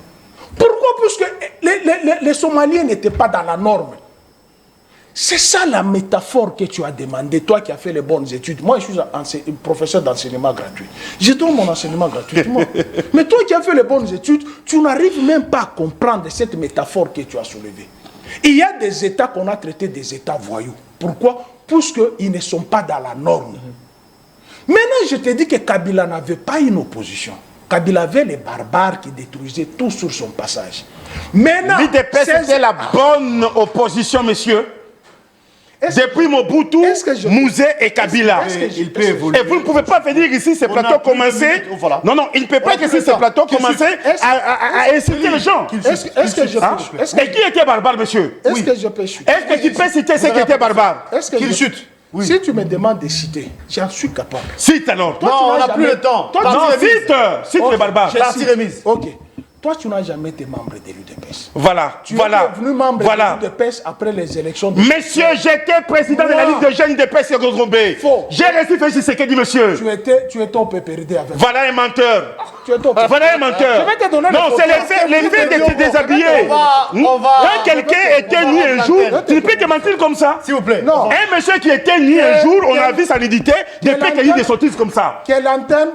Pourquoi? Parce que les Somaliens n'étaient pas dans la norme. C'est ça la métaphore que tu as demandé, toi qui as fait les bonnes études. Moi, je suis professeur d'enseignement gratuit. Je donne mon enseignement gratuitement. Mais toi qui as fait les bonnes études, tu n'arrives même pas à comprendre cette métaphore que tu as soulevée. Il y a des États qu'on a traités des États voyous. Pourquoi? Parce qu'ils ne sont pas dans la norme. Maintenant, je te dis que Kabila n'avait pas une opposition. Kabila avait les barbares qui détruisaient tout sur son passage. Maintenant, l'IDP, c'était la bonne opposition, monsieur. depuis Mobutu, Mouzé et Kabila. Il peut évoluer. Et vous ne pouvez pas venir ici, ces plateaux commencer. Voilà. Non, non, il ne peut pas que ces plateaux commencer à insulter les gens. Est-ce que je peux chuter? Et qui était barbare, monsieur? Est-ce que je peux chuter? Est-ce que tu peux citer ceux qui étaient barbares? Est-ce que Qu'il je- chute. Oui. Si tu me demandes de citer, j'en suis capable. Cite alors. Non, on n'a plus le temps. Toi, Non, cite les barbares. je Partie cite. remise. Ok. Toi, tu n'as jamais été membre de l'UDPS. Voilà, Tu es voilà, devenu membre voilà. de l'UDPS après les élections. Monsieur, j'étais président de la Ligue de jeunes de PS et Gozrombé. Faux. J'ai reçu Félix Tshisekedi, monsieur. Tu étais au PPRD avec. Voilà un menteur. Tu étais au Voilà un menteur. Je vais te donner Non, les c'est photos. les faits de te déshabiller. On va. Quand quelqu'un était nu un jour, tu peux te mentir comme ça. S'il vous plaît. Non. Un monsieur qui était nu un jour, on a vu sa nudité, ne peut qu'il y ait des sottises comme ça. Quelle antenne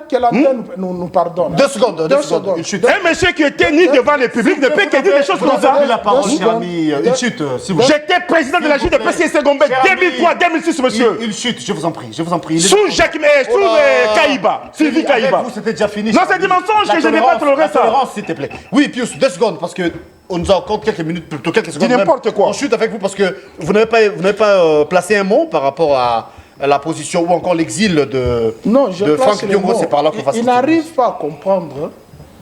nous pardonne. 2 secondes, 2 secondes. Il chute. Un monsieur qui était nu devant le public ne peut qu'il dise des choses Vous comme ça. avez la parole, Deux cher ami. Il chute, s'il vous plaît. J'étais président de la Ligue de PS et Segombé Cher ami. 2003-2006, monsieur. Il chute, je vous en prie, je vous en prie. Sous Kaïba, Sylvie Avec Kaïba. vous, c'était déjà fini. Non, c'est des mensonges que je n'ai pas toléré La ça. tolérance, s'il te plaît. Oui, Pius, 2 secondes, parce que on nous a encore quelques minutes, plutôt quelques secondes. n'importe même. quoi. On chute avec vous parce que vous n'avez pas placé un mot par rapport à la position ou encore l'exil de Non, je de place Franck les Diongo. mots. C'est par là qu'on va Il n'arrive pas à comprendre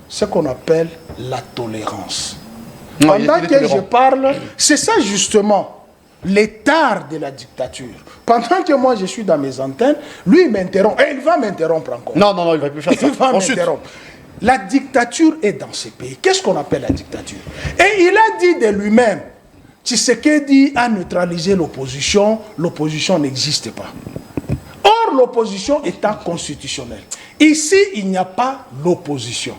ce qu'on appelle la tolérance. Non, il est Pendant que tolérant. je parle, c'est ça justement, l'état de la dictature. Pendant que moi je suis dans mes antennes, lui il m'interrompt. Et il va m'interrompre encore. Non, non, non, il va plus faire ça. Il va On chute. m'interrompre. La dictature est dans ces pays. Qu'est-ce qu'on appelle la dictature? Et il a dit de lui-même, Tshisekedi a neutralisé l'opposition, l'opposition n'existe pas. Or, l'opposition étant constitutionnelle. Ici, il n'y a pas l'opposition.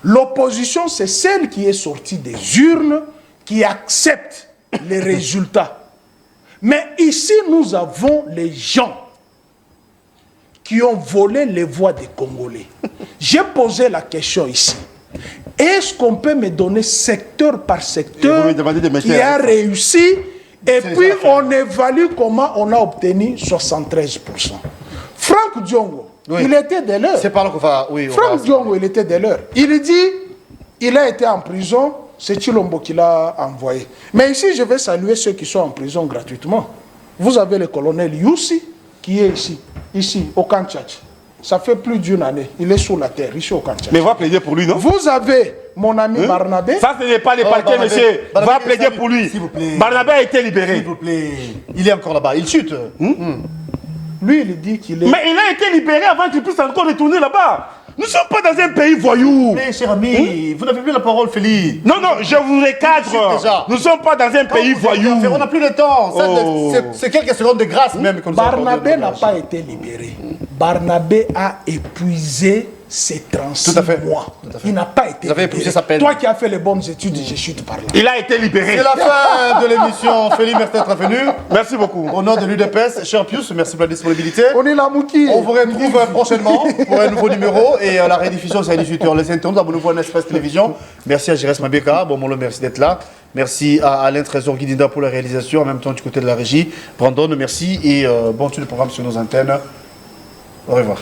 L'opposition, c'est celle qui est sortie des urnes, qui accepte les résultats. Mais ici, nous avons les gens qui ont volé les voix des Congolais. J'ai posé la question ici. Est-ce qu'on peut me donner secteur par Et secteur vous me demandez de me qui taire. a réussi et C'est puis les affaires. on évalue comment on a obtenu 73%. Franck Diongo, Oui. il était de l'heure. C'est par là qu'on va. Oui, on Franck va. Diongo, il était de l'heure. Il dit, il a été en prison, c'est Chilombo qui l'a envoyé. Mais ici, je vais saluer ceux qui sont en prison gratuitement. Vous avez le colonel Youssi, qui est ici, au camp Tchatch. Ça fait plus d'une année. Il est sous la terre, ici au camp Tchatch. Mais va plaider pour lui, non? Vous avez mon ami Barnabé. Ça, ce n'est pas les Oh, parquets, Barnabé. monsieur. Barnabé, Va plaider salut. pour lui. S'il vous plaît. Barnabé a été libéré. S'il vous plaît. Il est encore là-bas. Il chute. Lui, il dit qu'il est... Mais il a été libéré avant qu'il puisse encore retourner là-bas. Nous ne sommes pas dans un pays voyou. Mais cher ami, vous n'avez plus la parole, Félix. Non, non, je vous Chute déjà. recadre. Nous ne sommes pas dans un pays voyou. On n'a plus le temps. Ça, Oh. c'est quelques secondes de grâce même que nous avons Barnabé accordé. n'a pas été libéré. Barnabé a épuisé ses 36 Tout à fait. mois. Tout à fait. Il n'a pas été Vous avez libéré. épuisé sa peine. Toi qui as fait les bonnes études, je chute par là. Il a été libéré. C'est la fin de l'émission. Félix, merci d'être venu. Merci beaucoup. Au nom de l'UDPS, cher Pius, merci pour la disponibilité. On est là, Mouki. On vous retrouve prochainement pour un nouveau numéro et la rediffusion c'est à 18h. Les internautes, abonnez-vous à Nespresso Télévision. Merci à Jérès Mabeka, bon Molo, merci d'être là. Merci à Alain Trésor Guidinda pour la réalisation, en même temps du côté de la régie. Brandon, merci et bon suite de programme sur nos antennes. Au revoir.